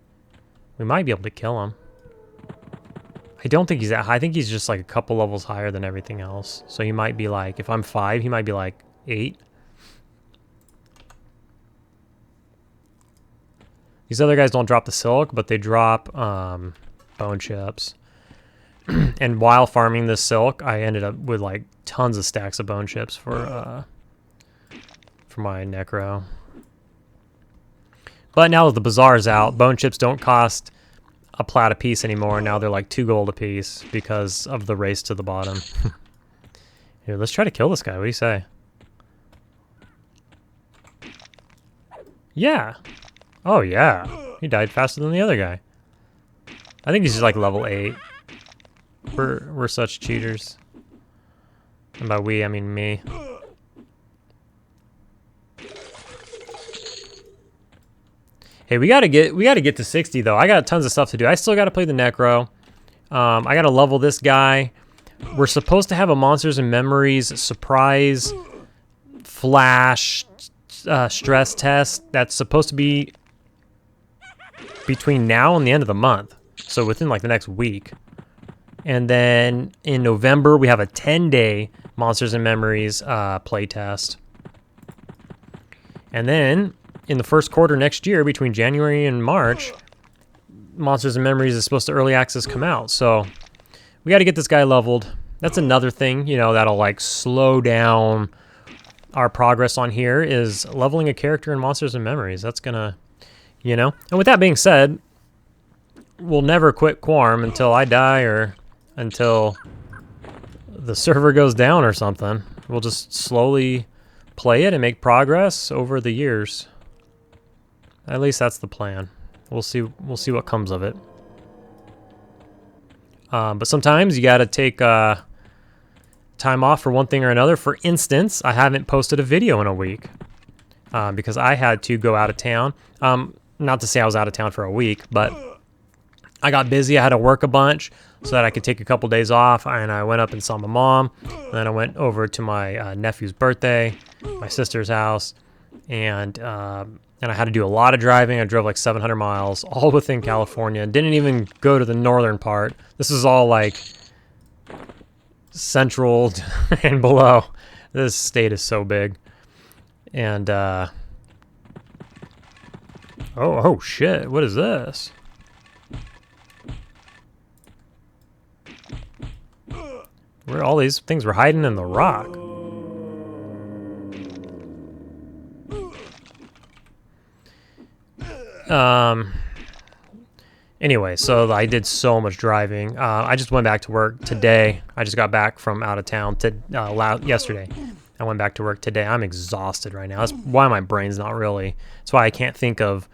We might be able to kill him. I don't think he's that high. I think he's just like a couple levels higher than everything else. So he might be like, if I'm 5, he might be like 8. These other guys don't drop the silk, but they drop bone chips. And while farming this silk, I ended up with like tons of stacks of bone chips for my necro. But now that the bazaar's out, bone chips don't cost a plat a piece anymore. Now they're like 2 gold a piece because of the race to the bottom. Here, let's try to kill this guy. What do you say? Yeah. Oh yeah. He died faster than the other guy. I think he's just like level 8. We're such cheaters. And by we, I mean me. Hey, we gotta get to 60 though. I got tons of stuff to do. I still gotta play the necro. I gotta level this guy. We're supposed to have a Monsters and Memories surprise flash stress test that's supposed to be between now and the end of the month. So within like the next week. And then in November, we have a 10-day Monsters and Memories playtest. And then in the first quarter next year, between January and March, Monsters and Memories is supposed to early access come out. So we got to get this guy leveled. That's another thing, you know, that'll like slow down our progress on here, is leveling a character in Monsters and Memories. That's gonna, you know. And with that being said, we'll never quit Quarm until I die or until the server goes down or something. We'll just slowly play it and make progress over the years. At least that's the plan. We'll see what comes of it. But sometimes you gotta take time off for one thing or another. For instance, I haven't posted a video in a week because I had to go out of town. Not to say I was out of town for a week, but I got busy. I had to work a bunch so that I could take a couple days off, and I went up and saw my mom. And then I went over to my nephew's birthday, my sister's house, and I had to do a lot of driving. I drove like 700 miles, all within California. Didn't even go to the northern part. This is all like central and below. This state is so big. And oh shit, what is this? Where all these things were hiding in the rock. Anyway, so I did so much driving. I just went back to work today. I just got back from out of town yesterday. I went back to work today. I'm exhausted right now. That's why my brain's not really. That's why I can't think of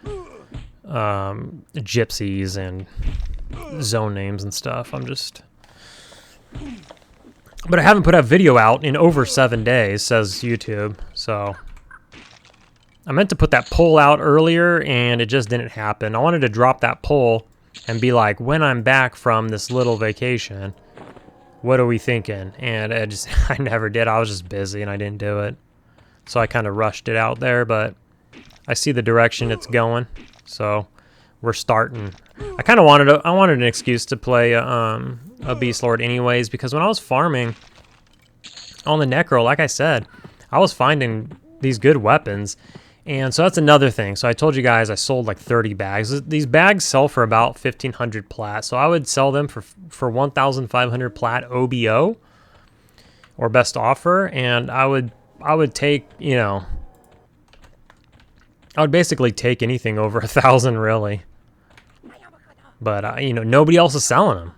gypsies and zone names and stuff. But I haven't put a video out in over 7 days, says YouTube. So I meant to put that poll out earlier, and it just didn't happen. I wanted to drop that poll and be like, when I'm back from this little vacation, what are we thinking? And I never did. I was just busy and I didn't do it. So I kind of rushed it out there, but I see the direction it's going. So we're starting. I wanted an excuse to play a Beastlord anyways, because when I was farming on the necro, like I said, I was finding these good weapons. And so that's another thing. So I told you guys I sold like 30 bags. These bags sell for about 1,500 plat. So I would sell them for 1,500 plat OBO or best offer. And I would take, you know, I would basically take anything over 1,000 really. But, you know, nobody else is selling them.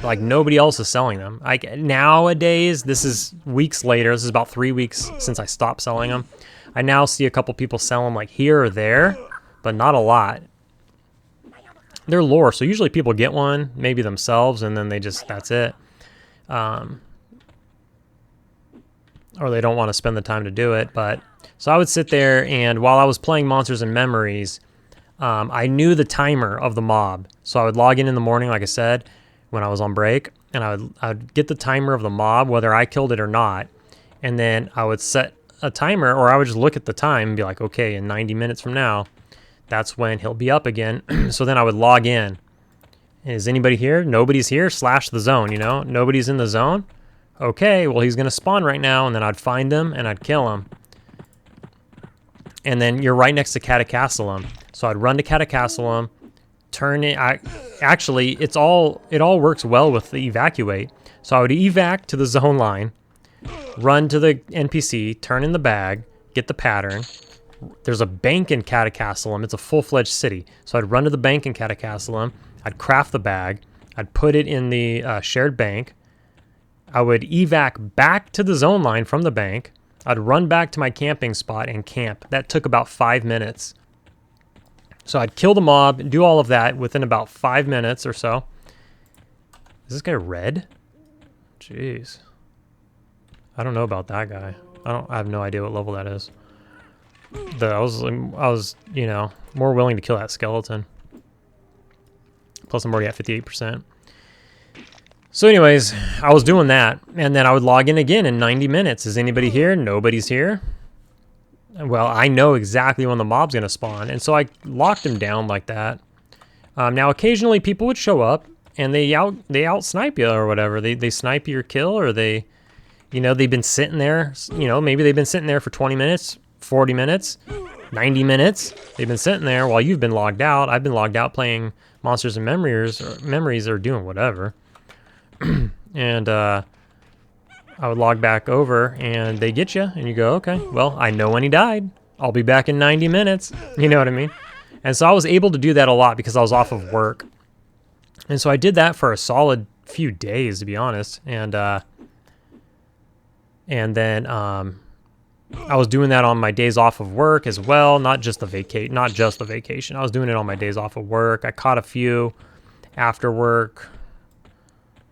Like, nobody else is selling them. Like, nowadays, this is weeks later. This is about 3 weeks since I stopped selling them. I now see a couple people sell them, like, here or there, but not a lot. They're lore, so usually people get one, maybe themselves, and then they just, that's it. Or they don't want to spend the time to do it. But so I would sit there, and while I was playing Monsters and Memories, I knew the timer of the mob. So I would log in the morning, like I said, when I was on break, and I would get the timer of the mob, whether I killed it or not, and then I would set a timer, or I would just look at the time and be like, okay, in 90 minutes from now, that's when he'll be up again. So then I would log in. Is anybody here? Nobody's here. Slash the zone, you know? Nobody's in the zone. Okay, well, he's going to spawn right now, and then I'd find him, and I'd kill him. And then you're right next to Catacastlum. So I'd run to Catacastlum, turn it. Actually, it all works well with the evacuate. So I would evac to the zone line, run to the NPC, turn in the bag, get the pattern. There's a bank in Catacastlum. It's a full-fledged city. So I'd run to the bank in Catacastlum. I'd craft the bag. I'd put it in the shared bank. I would evac back to the zone line from the bank. I'd run back to my camping spot and camp. That took about 5 minutes. So I'd kill the mob, do all of that within about 5 minutes or so. Is this guy red? Jeez. I don't know about that guy. I have no idea what level that is. I was, you know, more willing to kill that skeleton. Plus I'm already at 58%. So anyways, I was doing that, and then I would log in again in 90 minutes. Is anybody here? Nobody's here. Well, I know exactly when the mob's going to spawn, and so I locked him down like that. Now, occasionally people would show up, and they out snipe you or whatever. They snipe your kill, or they, you know, they've been sitting there. You know, maybe they've been sitting there for 20 minutes, 40 minutes, 90 minutes. They've been sitting there while you've been logged out. I've been logged out playing Monsters and Memories or doing whatever. And I would log back over, and they get you, and you go, okay, well, I know when he died. I'll be back in 90 minutes. You know what I mean? And so I was able to do that a lot because I was off of work. And so I did that for a solid few days, to be honest. And then I was doing that on my days off of work as well, not just the vacation. I was doing it on my days off of work. I caught a few after work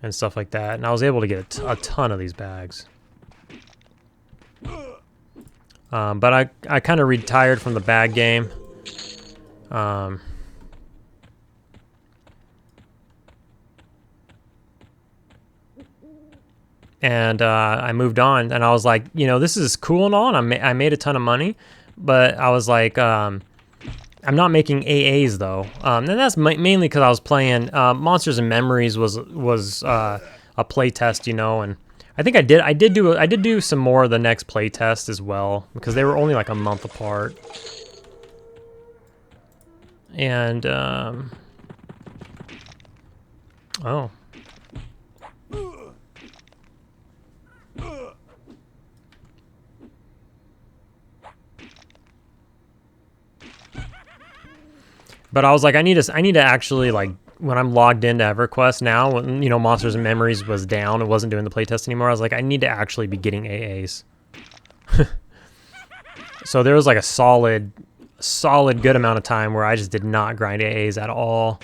and stuff like that, and I was able to get a ton of these bags. But I kind of retired from the bag game. And I moved on, and I was like, you know, this is cool and all, and I made a ton of money, but I was like, I'm not making AAs though, and that's mainly because I was playing Monsters and Memories was a play test, you know, and I think I did do some more of the next play test as well because they were only like a month apart, and oh. But I was like, I need to actually, like, when I'm logged into EverQuest now, when, you know, Monsters and Memories was down, it wasn't doing the playtest anymore, I was like, I need to actually be getting AAs. So there was like a solid good amount of time where I just did not grind AAs at all,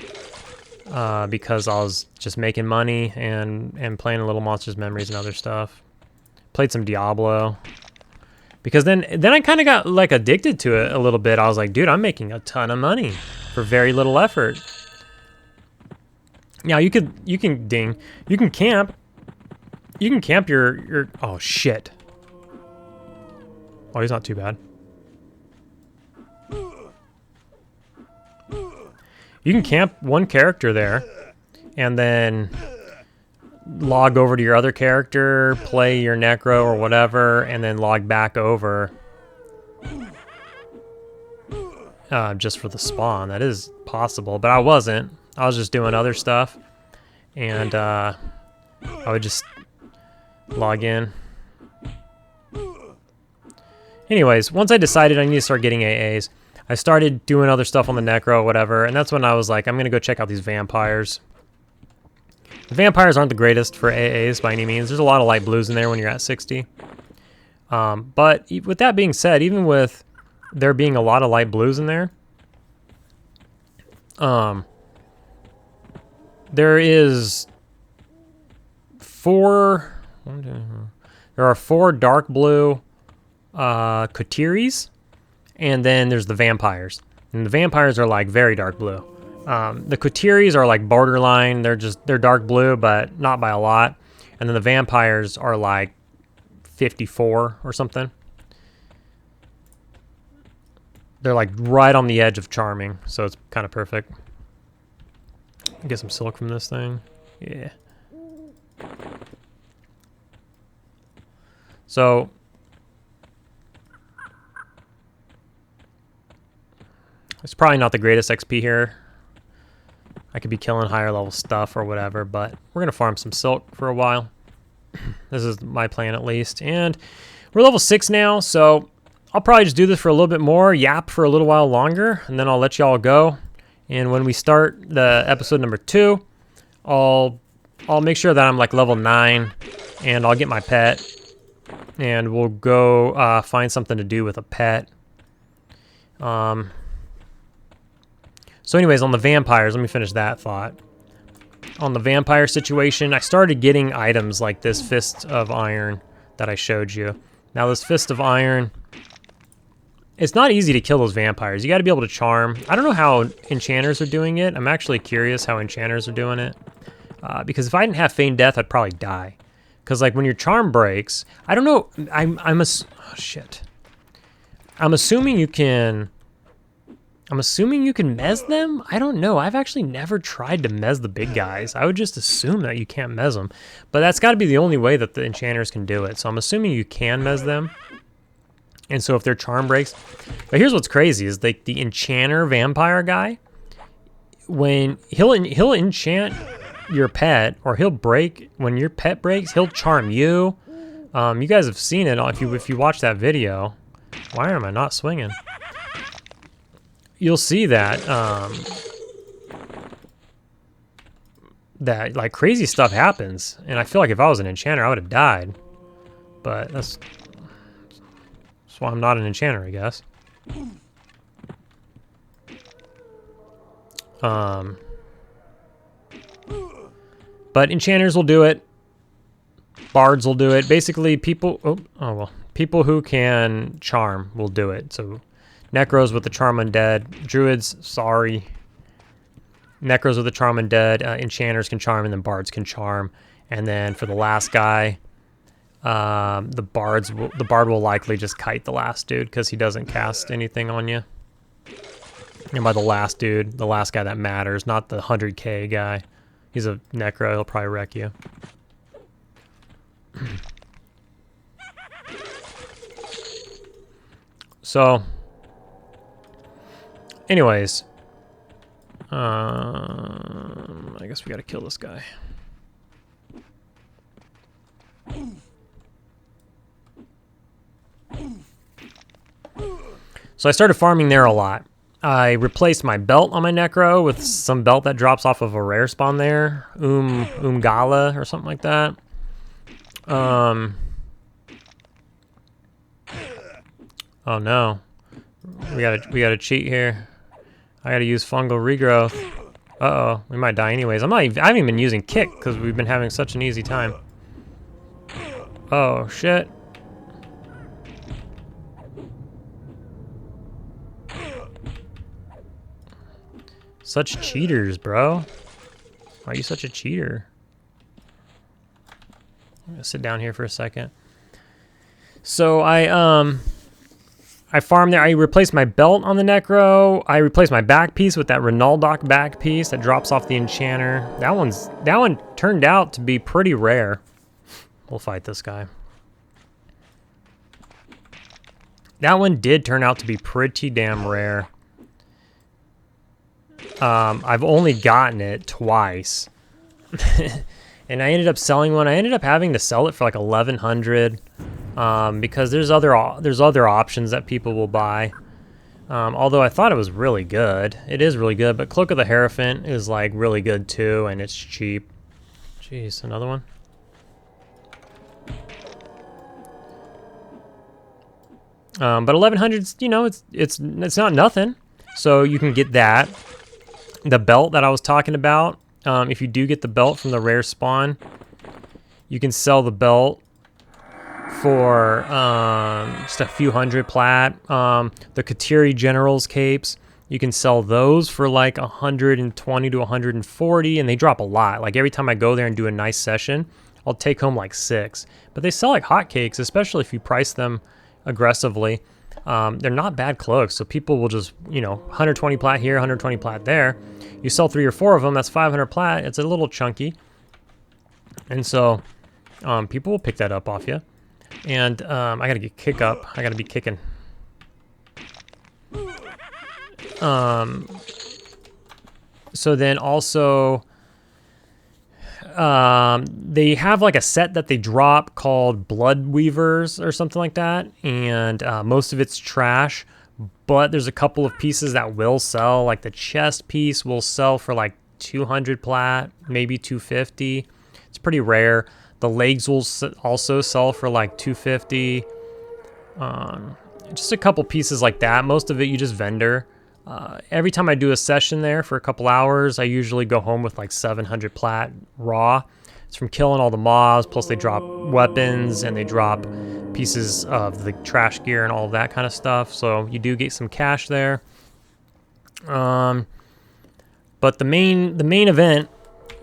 because I was just making money and playing a little Monsters Memories and other stuff. Played some Diablo. Because then I kind of got like addicted to it a little bit. I was like, dude, I'm making a ton of money for very little effort. Now you can camp. You can camp your oh shit. Oh, he's not too bad. You can camp one character there and then log over to your other character, play your necro or whatever, and then log back over just for the spawn. That is possible, but I wasn't. I was just doing other stuff, and I would just log in. Anyways, once I decided I need to start getting AAs, I started doing other stuff on the necro or whatever, and that's when I was like, I'm gonna go check out these vampires. The vampires aren't the greatest for AAs by any means. There's a lot of light blues in there when you're at 60. But with that being said, even with there being a lot of light blues in there, there is there are 4 dark blue Coteries, and then there's the vampires. And the vampires are like very dark blue. The Coteries are like borderline. They're dark blue, but not by a lot. And then the vampires are like 54 or something. They're like right on the edge of charming, so it's kind of perfect. Get some silk from this thing. Yeah. So it's probably not the greatest XP here. I could be killing higher level stuff or whatever, but we're gonna farm some silk for a while. This is my plan at least. And we're level 6 now, so I'll probably just do this for a little bit more, yap for a little while longer, and then I'll let y'all go. And when we start the episode number 2, I'll make sure that I'm like level 9, and I'll get my pet, and we'll go find something to do with a pet. So anyways, on the vampires, let me finish that thought. On the vampire situation, I started getting items like this Fist of Iron that I showed you. Now this Fist of Iron, it's not easy to kill those vampires. You got to be able to charm. I don't know how enchanters are doing it. I'm actually curious how enchanters are doing it. Because if I didn't have Feigned Death, I'd probably die. Because like when your charm breaks, I don't know. Oh shit. I'm assuming you can mez them? I don't know. I've actually never tried to mez the big guys. I would just assume that you can't mez them. But that's got to be the only way that the enchanters can do it. So I'm assuming you can mez them. And so if their charm breaks... But here's what's crazy is like the enchanter vampire guy, when he'll enchant your pet, or he'll break... When your pet breaks, he'll charm you. You guys have seen it if you watch that video. Why am I not swinging? You'll see that that like crazy stuff happens, and I feel like if I was an enchanter, I would have died. But that's why I'm not an enchanter, I guess. But enchanters will do it. Bards will do it. Basically, people who can charm will do it. So. Necros with the Charm Undead. Druids, sorry. Necros with the Charm Undead. Enchanters can charm, and then Bards can charm. And then for the last guy, the Bard will likely just kite the last dude because he doesn't cast anything on you. And by the last dude, the last guy that matters, not the 100k guy. He's a Necro, he'll probably wreck you. So... Anyways, I guess we gotta kill this guy. So I started farming there a lot. I replaced my belt on my Necro with some belt that drops off of a rare spawn there, Umgala or something like that. Oh no, we gotta cheat here. I gotta use fungal regrowth. Uh-oh, we might die anyways. I haven't even been using kick because we've been having such an easy time. Oh, shit. Such cheaters, bro. Why are you such a cheater? I'm gonna sit down here for a second. So I farmed there. I replaced my belt on the Necro. I replaced my back piece with that Renaldoc back piece that drops off the enchanter. That one turned out to be pretty rare. We'll fight this guy. That one did turn out to be pretty damn rare. I've only gotten it twice. And I ended up selling one. I ended up having to sell it for like 1,100. Because there's other options that people will buy. Although I thought it was really good. It is really good, but Cloak of the Hierophant is like really good too, and it's cheap. Jeez, another one. But 1100's, you know, it's not nothing. So you can get that. The belt that I was talking about, if you do get the belt from the rare spawn, you can sell the belt for just a few hundred plat. The Kateri General's capes, you can sell those for like 120 to 140, and they drop a lot. Like every time I go there and do a nice session, I'll take home like 6. But they sell like hotcakes, especially if you price them aggressively. They're not bad cloaks, so people will just, you know, 120 plat here, 120 plat there. You sell 3 or 4 of them, that's 500 plat. It's a little chunky, and so people will pick that up off you. And I gotta get kick up. I gotta be kicking. So then also, they have like a set that they drop called Blood Weavers or something like that, and most of it's trash, but there's a couple of pieces that will sell. Like the chest piece will sell for like 200 plat, maybe 250. It's pretty rare. The legs will also sell for like 250. Just a couple pieces like that. Most of it you just vendor. Every time I do a session there for a couple hours, I usually go home with like 700 plat raw. It's from killing all the mobs, plus they drop weapons and they drop pieces of the trash gear and all of that kind of stuff. So you do get some cash there. But the main event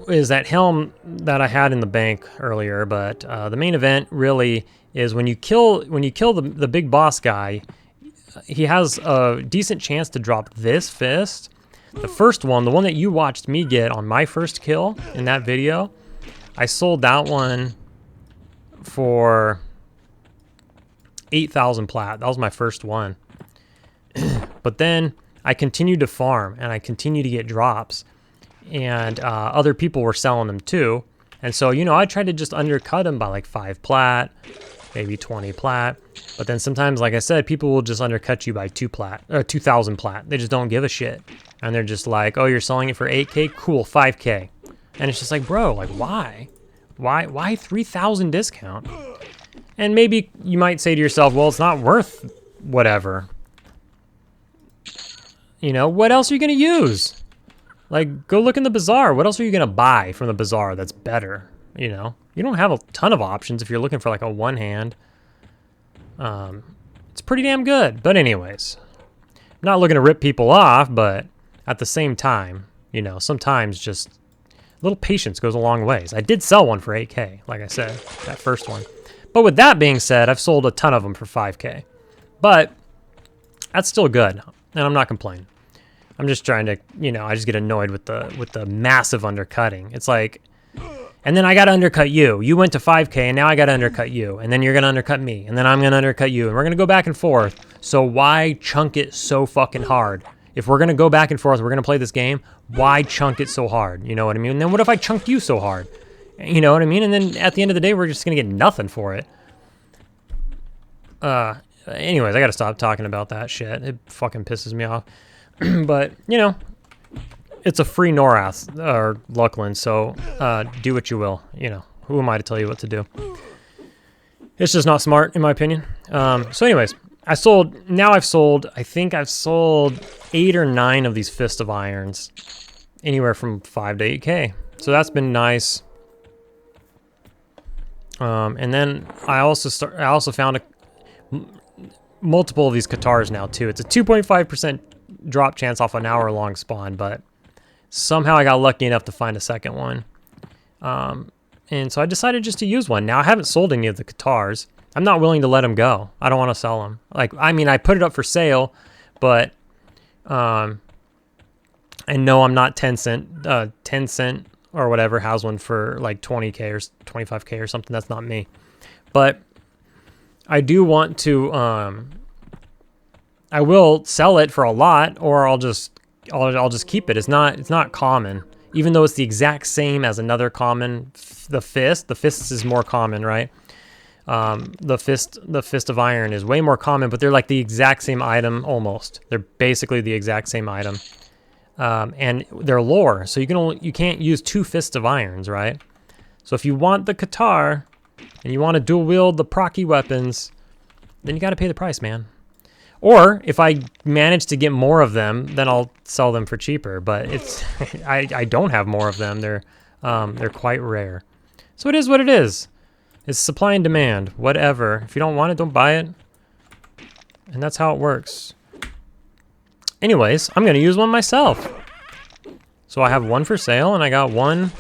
is that helm that I had in the bank earlier. But the main event really is when you kill the big boss guy. He has a decent chance to drop this fist. The first one, the one that you watched me get on my first kill in that video, I sold that one for 8,000 plat. That was my first one. But then I continued to farm and I continued to get drops, and other people were selling them too. And so, you know, I tried to just undercut them by like 5 plat, maybe 20 plat. But then sometimes, like I said, people will just undercut you by 2,000 plat. They just don't give a shit. And they're just like, oh, you're selling it for 8K? Cool, 5K. And it's just like, bro, like why? Why 3,000 discount? And maybe you might say to yourself, well, it's not worth whatever. You know, what else are you going to use? Like, go look in the bazaar. What else are you going to buy from the bazaar that's better? You know, you don't have a ton of options if you're looking for like a one-hand. It's pretty damn good. But anyways, I'm not looking to rip people off, but at the same time, you know, sometimes just a little patience goes a long ways. I did sell one for 8K, like I said, that first one. But with that being said, I've sold a ton of them for 5K. But that's still good, and I'm not complaining. I'm just trying to, you know, I just get annoyed with the massive undercutting. It's like, and then I got to undercut you. You went to 5K, and now I got to undercut you. And then you're going to undercut me. And then I'm going to undercut you. And we're going to go back and forth. So why chunk it so fucking hard? If we're going to go back and forth, we're going to play this game, why chunk it so hard? You know what I mean? And then what if I chunked you so hard? You know what I mean? And then at the end of the day, we're just going to get nothing for it. Anyways, I got to stop talking about that shit. It fucking pisses me off. But, you know, it's a free Norath, or Luclin, so do what you will. You know, who am I to tell you what to do? It's just not smart, in my opinion. So anyways, I think I've sold 8 or 9 of these Fist of Irons, anywhere from 5 to 8K. So that's been nice. And then I also found multiple of these Katars now too. It's a 2.5% drop chance off an hour-long spawn, but somehow I got lucky enough to find a second one. And so I decided just to use one. Now, I haven't sold any of the Katars. I'm not willing to let them go. I don't want to sell them. Like, I mean, I put it up for sale, but and no, I'm not 10 cent or whatever has one for like 20K or 25K or something. That's not me. But I do want to I will sell it for a lot, or I'll just keep it. It's not common, even though it's the exact same as another common, the Fist. The Fist is more common, right? The Fist of Iron is way more common, but they're like the exact same item almost. They're basically the exact same item, and they're lore, so you can't use 2 Fists of Irons, right? So if you want the Qatar and you want to dual wield the procky weapons, then you got to pay the price, man. Or if I manage to get more of them, then I'll sell them for cheaper. But it's I don't have more of them. They're quite rare. So it is what it is. It's supply and demand. Whatever. If you don't want it, don't buy it. And that's how it works. Anyways, I'm gonna use one myself. So I have one for sale, and I got one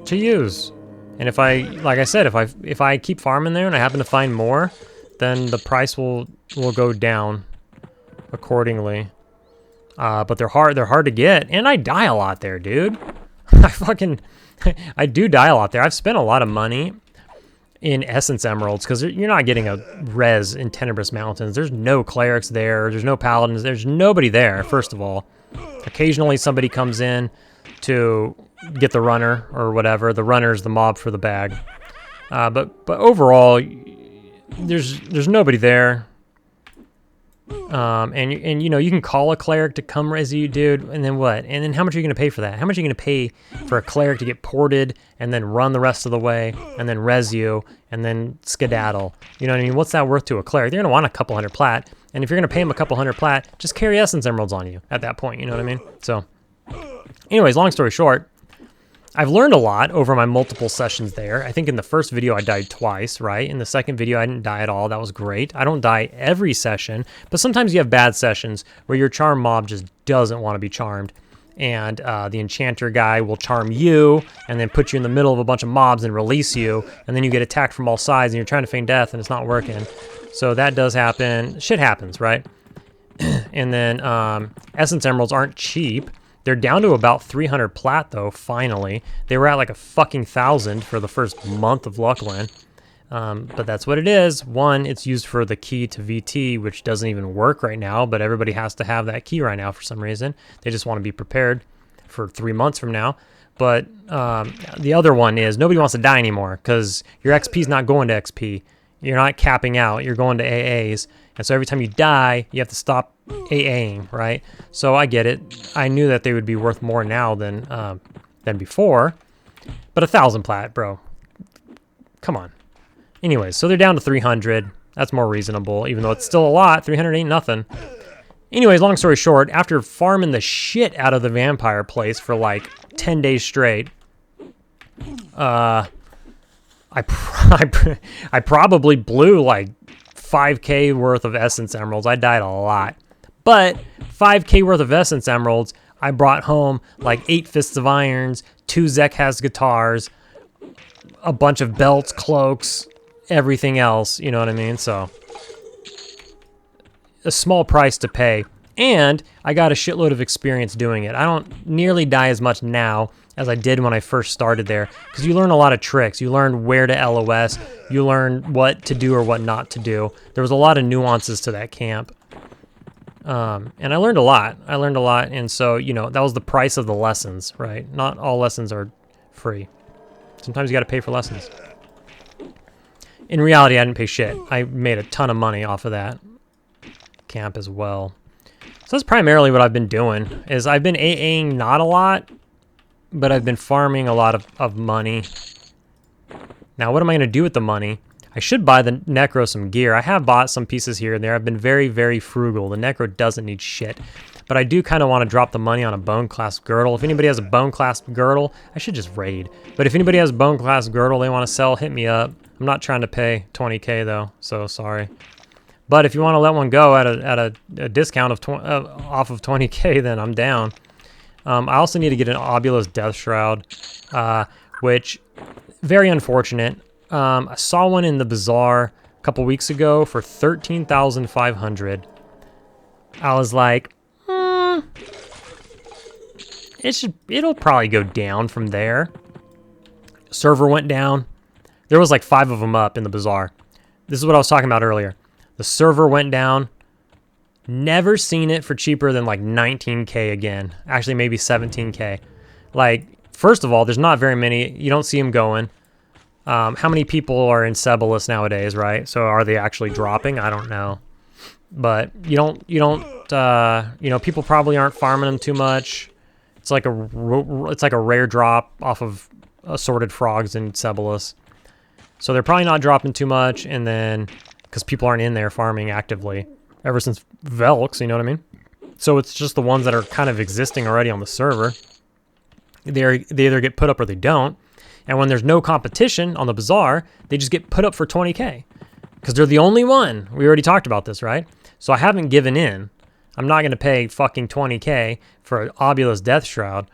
to use. And if like I said, if I keep farming there and I happen to find more, then the price will go down accordingly. But they're hard to get, and I die a lot there, dude. I do die a lot there. I've spent a lot of money in Essence Emeralds because you're not getting a res in Tenebrous Mountains. There's no clerics there. There's no paladins. There's nobody there, first of all. Occasionally somebody comes in to get the runner or whatever. The runner's the mob for the bag. But overall, there's nobody there. And you know, you can call a cleric to come res you, dude, and then what? And then how much are you going to pay for that? How much are you going to pay for a cleric to get ported and then run the rest of the way and then res you and then skedaddle? You know what I mean? What's that worth to a cleric? They're going to want a couple hundred plat, and if you're going to pay them a couple hundred plat, just carry Essence Emeralds on you at that point, you know what I mean? So, anyways, long story short, I've learned a lot over my multiple sessions there. I think in the first video I died twice, right? In the second video I didn't die at all. That was great. I don't die every session, but sometimes you have bad sessions where your charm mob just doesn't want to be charmed. And the enchanter guy will charm you and then put you in the middle of a bunch of mobs and release you, and then you get attacked from all sides and you're trying to feign death and it's not working. So that does happen. Shit happens, right? And then Essence Emeralds aren't cheap. They're down to about 300 plat, though, finally. They were at like a fucking 1,000 for the first month of Luclin. But that's what it is. One, it's used for the key to VT, which doesn't even work right now, but everybody has to have that key right now for some reason. They just want to be prepared for 3 months from now. But the other one is nobody wants to die anymore because your XP is not going to XP. You're not capping out. You're going to AAs. And so every time you die, you have to stop AAing, right? So I get it. I knew that they would be worth more now than before. But 1,000 plat, bro. Come on. Anyways, so they're down to 300. That's more reasonable, even though it's still a lot. 300 ain't nothing. Anyways, long story short, after farming the shit out of the vampire place for like 10 days straight, I probably blew like 5k worth of Essence Emeralds. I died a lot. But 5k worth of Essence Emeralds, I brought home like 8 Fists of Irons, 2 Zekhaz guitars, a bunch of belts, cloaks, everything else, you know what I mean? So, a small price to pay. And I got a shitload of experience doing it. I don't nearly die as much now as I did when I first started there, because you learn a lot of tricks. You learn where to LOS. You learn what to do or what not to do. There was a lot of nuances to that camp. And I learned a lot. And so, you know, that was the price of the lessons, right? Not all lessons are free. Sometimes you got to pay for lessons. In reality, I didn't pay shit. I made a ton of money off of that camp as well. So that's primarily what I've been doing, is I've been AAing not a lot, but I've been farming a lot of money. Now, what am I going to do with the money? I should buy the Necro some gear. I have bought some pieces here and there. I've been very, very frugal. The Necro doesn't need shit. But I do kind of want to drop the money on a bone clasp girdle. If anybody has a bone clasp girdle, I should just raid. But if anybody has a bone clasp girdle they want to sell, hit me up. I'm not trying to pay 20k though, so sorry. But if you want to let one go at a discount of off of 20k, then I'm down. I also need to get an Obulus Death Shroud, which, very unfortunate. I saw one in the bazaar a couple weeks ago for 13,500. I was like, it'll probably go down from there. Server went down. There was like 5 of them up in the bazaar. This is what I was talking about earlier. The server went down. Never seen it for cheaper than like 19k again. Actually, maybe 17k. Like, first of all, there's not very many. You don't see them going. How many people are in Cebalus nowadays, right? So are they actually dropping? I don't know. But you know, people probably aren't farming them too much. It's like a rare drop off of assorted frogs in Cebolus. So they're probably not dropping too much, and then because people aren't in there farming actively ever since Velks, you know what I mean? So it's just the ones that are kind of existing already on the server. They either get put up or they don't. And when there's no competition on the bazaar, they just get put up for 20k. Because they're the only one. We already talked about this, right? So I haven't given in. I'm not going to pay fucking 20k for an Obulus Death Shroud.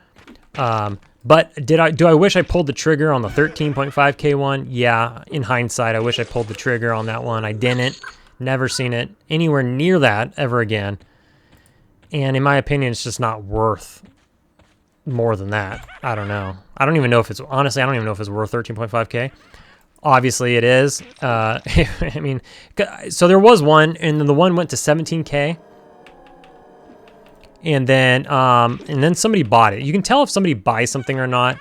But do I wish I pulled the trigger on the 13.5k one? Yeah, in hindsight, I wish I pulled the trigger on that one. I didn't. Never seen it anywhere near that ever again. And in my opinion, it's just not worth more than that. I don't know. I don't even know if it's, honestly, I don't even know if it's worth 13.5k. Obviously it is. I mean, so there was one, and then the one went to 17k. And then somebody bought it. You can tell if somebody buys something or not,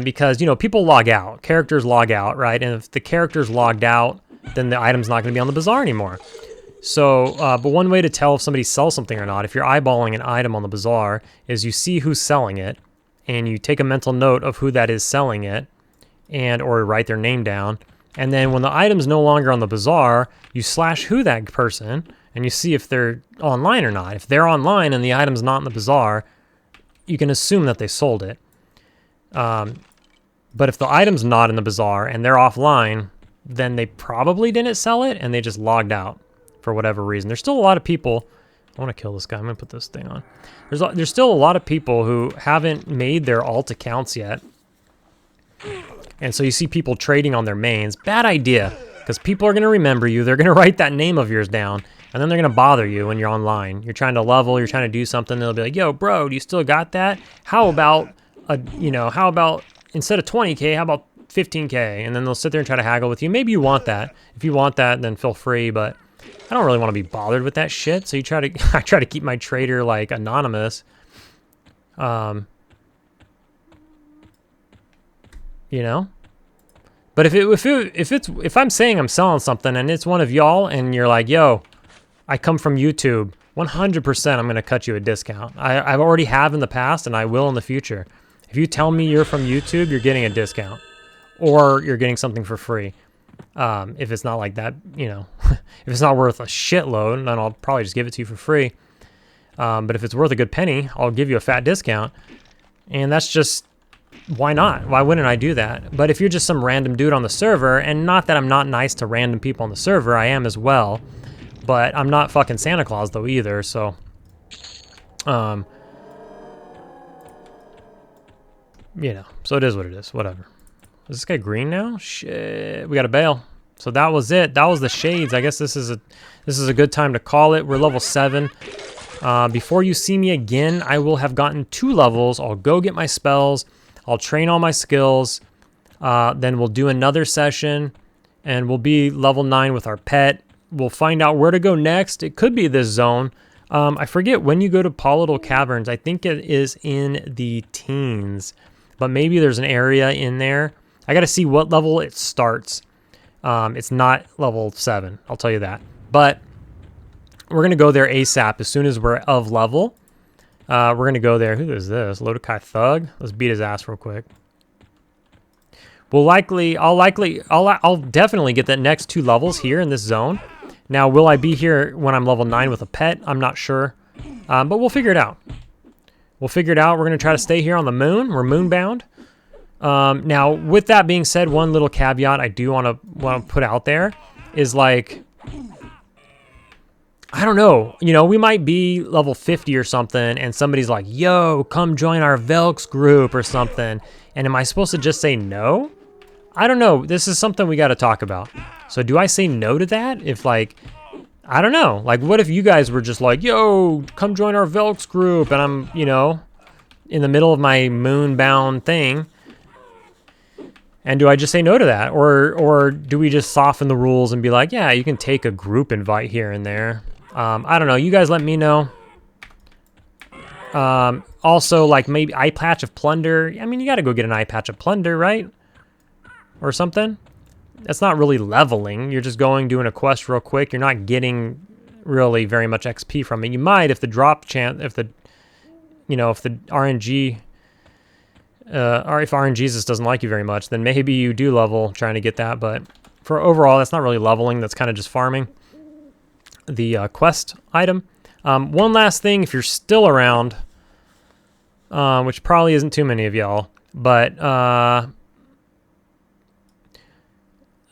because, you know, people log out. Characters log out, right? And if the character's logged out, then the item's not going to be on the bazaar anymore. So, but one way to tell if somebody sells something or not, if you're eyeballing an item on the bazaar, is you see who's selling it, and you take a mental note of who that is selling it, and or write their name down. And then when the item's no longer on the bazaar, you slash who that person, and you see if they're online or not. If they're online and the item's not in the bazaar, you can assume that they sold it. But if the item's not in the bazaar and they're offline, then they probably didn't sell it and they just logged out for whatever reason. There's still a lot of people. I want to kill this guy. I'm going to put this thing on. There's still a lot of people who haven't made their alt accounts yet. And so you see people trading on their mains. Bad idea, because people are going to remember you. They're going to write that name of yours down, and then they're going to bother you when you're online. You're trying to level, you're trying to do something, and they'll be like, yo, bro, do you still got that? How about, how about instead of 20k, how about 15k? And then they'll sit there and try to haggle with you. Maybe you want that. If you want that, then feel free, but I don't really want to be bothered with that shit. So I try to keep my trader like anonymous. You know? But if I'm saying I'm selling something and it's one of y'all and you're like, yo, I come from YouTube, 100% I'm going to cut you a discount. I already have in the past and I will in the future. If you tell me you're from YouTube, you're getting a discount or you're getting something for free. If it's not like that, you know, if it's not worth a shitload, then I'll probably just give it to you for free. But if it's worth a good penny, I'll give you a fat discount. And that's just, why not? Why wouldn't I do that? But if you're just some random dude on the server, and not that I'm not nice to random people on the server, I am as well. But I'm not fucking Santa Claus though either, so. You know, so it is what it is, whatever. Is this guy green now? Shit, we got a bail. So that was it. That was the shades. I guess this is a good time to call it. We're level 7. Before you see me again, I will have gotten 2 levels. I'll go get my spells. I'll train all my skills. Then we'll do another session, and we'll be level 9 with our pet. We'll find out where to go next. It could be this zone. I forget when you go to Polydal Caverns. I think it is in the teens, but maybe there's an area in there. I got to see what level it starts. It's not level 7, I'll tell you that. But we're going to go there ASAP as soon as we're of level. We're going to go there. Who is this? Lodokai Thug? Let's beat his ass real quick. I'll definitely get the next 2 levels here in this zone. Now, will I be here when I'm level 9 with a pet? I'm not sure. But we'll figure it out. We're going to try to stay here on the moon. We're moonbound. Now, with that being said, one little caveat I do want to put out there is like, I don't know, you know, we might be level 50 or something, and somebody's like, yo, come join our Velks group or something. And am I supposed to just say no? I don't know. This is something we got to talk about. So do I say no to that? If like, I don't know. Like, what if you guys were just like, yo, come join our Velks group, and I'm, you know, in the middle of my moon-bound thing. And do I just say no to that? Or do we just soften the rules and be like, yeah, you can take a group invite here and there? I don't know. You guys let me know. Also, like maybe eye patch of plunder. I mean, you got to go get an eye patch of plunder, right? Or something. That's not really leveling. You're just doing a quest real quick. You're not getting really very much XP from it. You might if the drop chance, if the RNG or if RNGesus doesn't like you very much, then maybe you do level trying to get that. But for overall, that's not really leveling. That's kind of just farming the quest item. One last thing, if you're still around, which probably isn't too many of y'all, but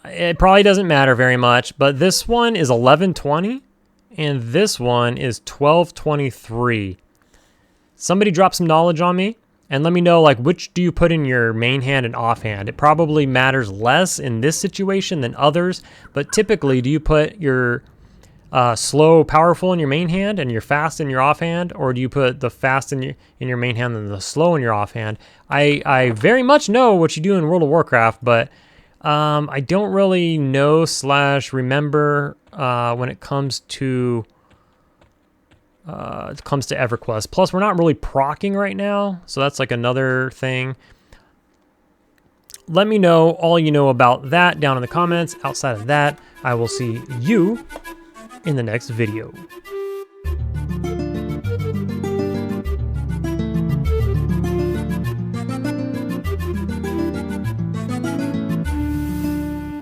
it probably doesn't matter very much. But this one is 1120, and this one is 1223. Somebody drop some knowledge on me and let me know, like, which do you put in your main hand and offhand? It probably matters less in this situation than others, but typically, do you put your slow, powerful in your main hand and your fast in your offhand, or do you put the fast in your main hand and the slow in your offhand? I very much know what you do in World of Warcraft, but I don't really know / remember when it comes to EverQuest. Plus, we're not really proccing right now, so that's like another thing. Let me know all you know about that down in the comments. Outside of that, I will see you in the next video.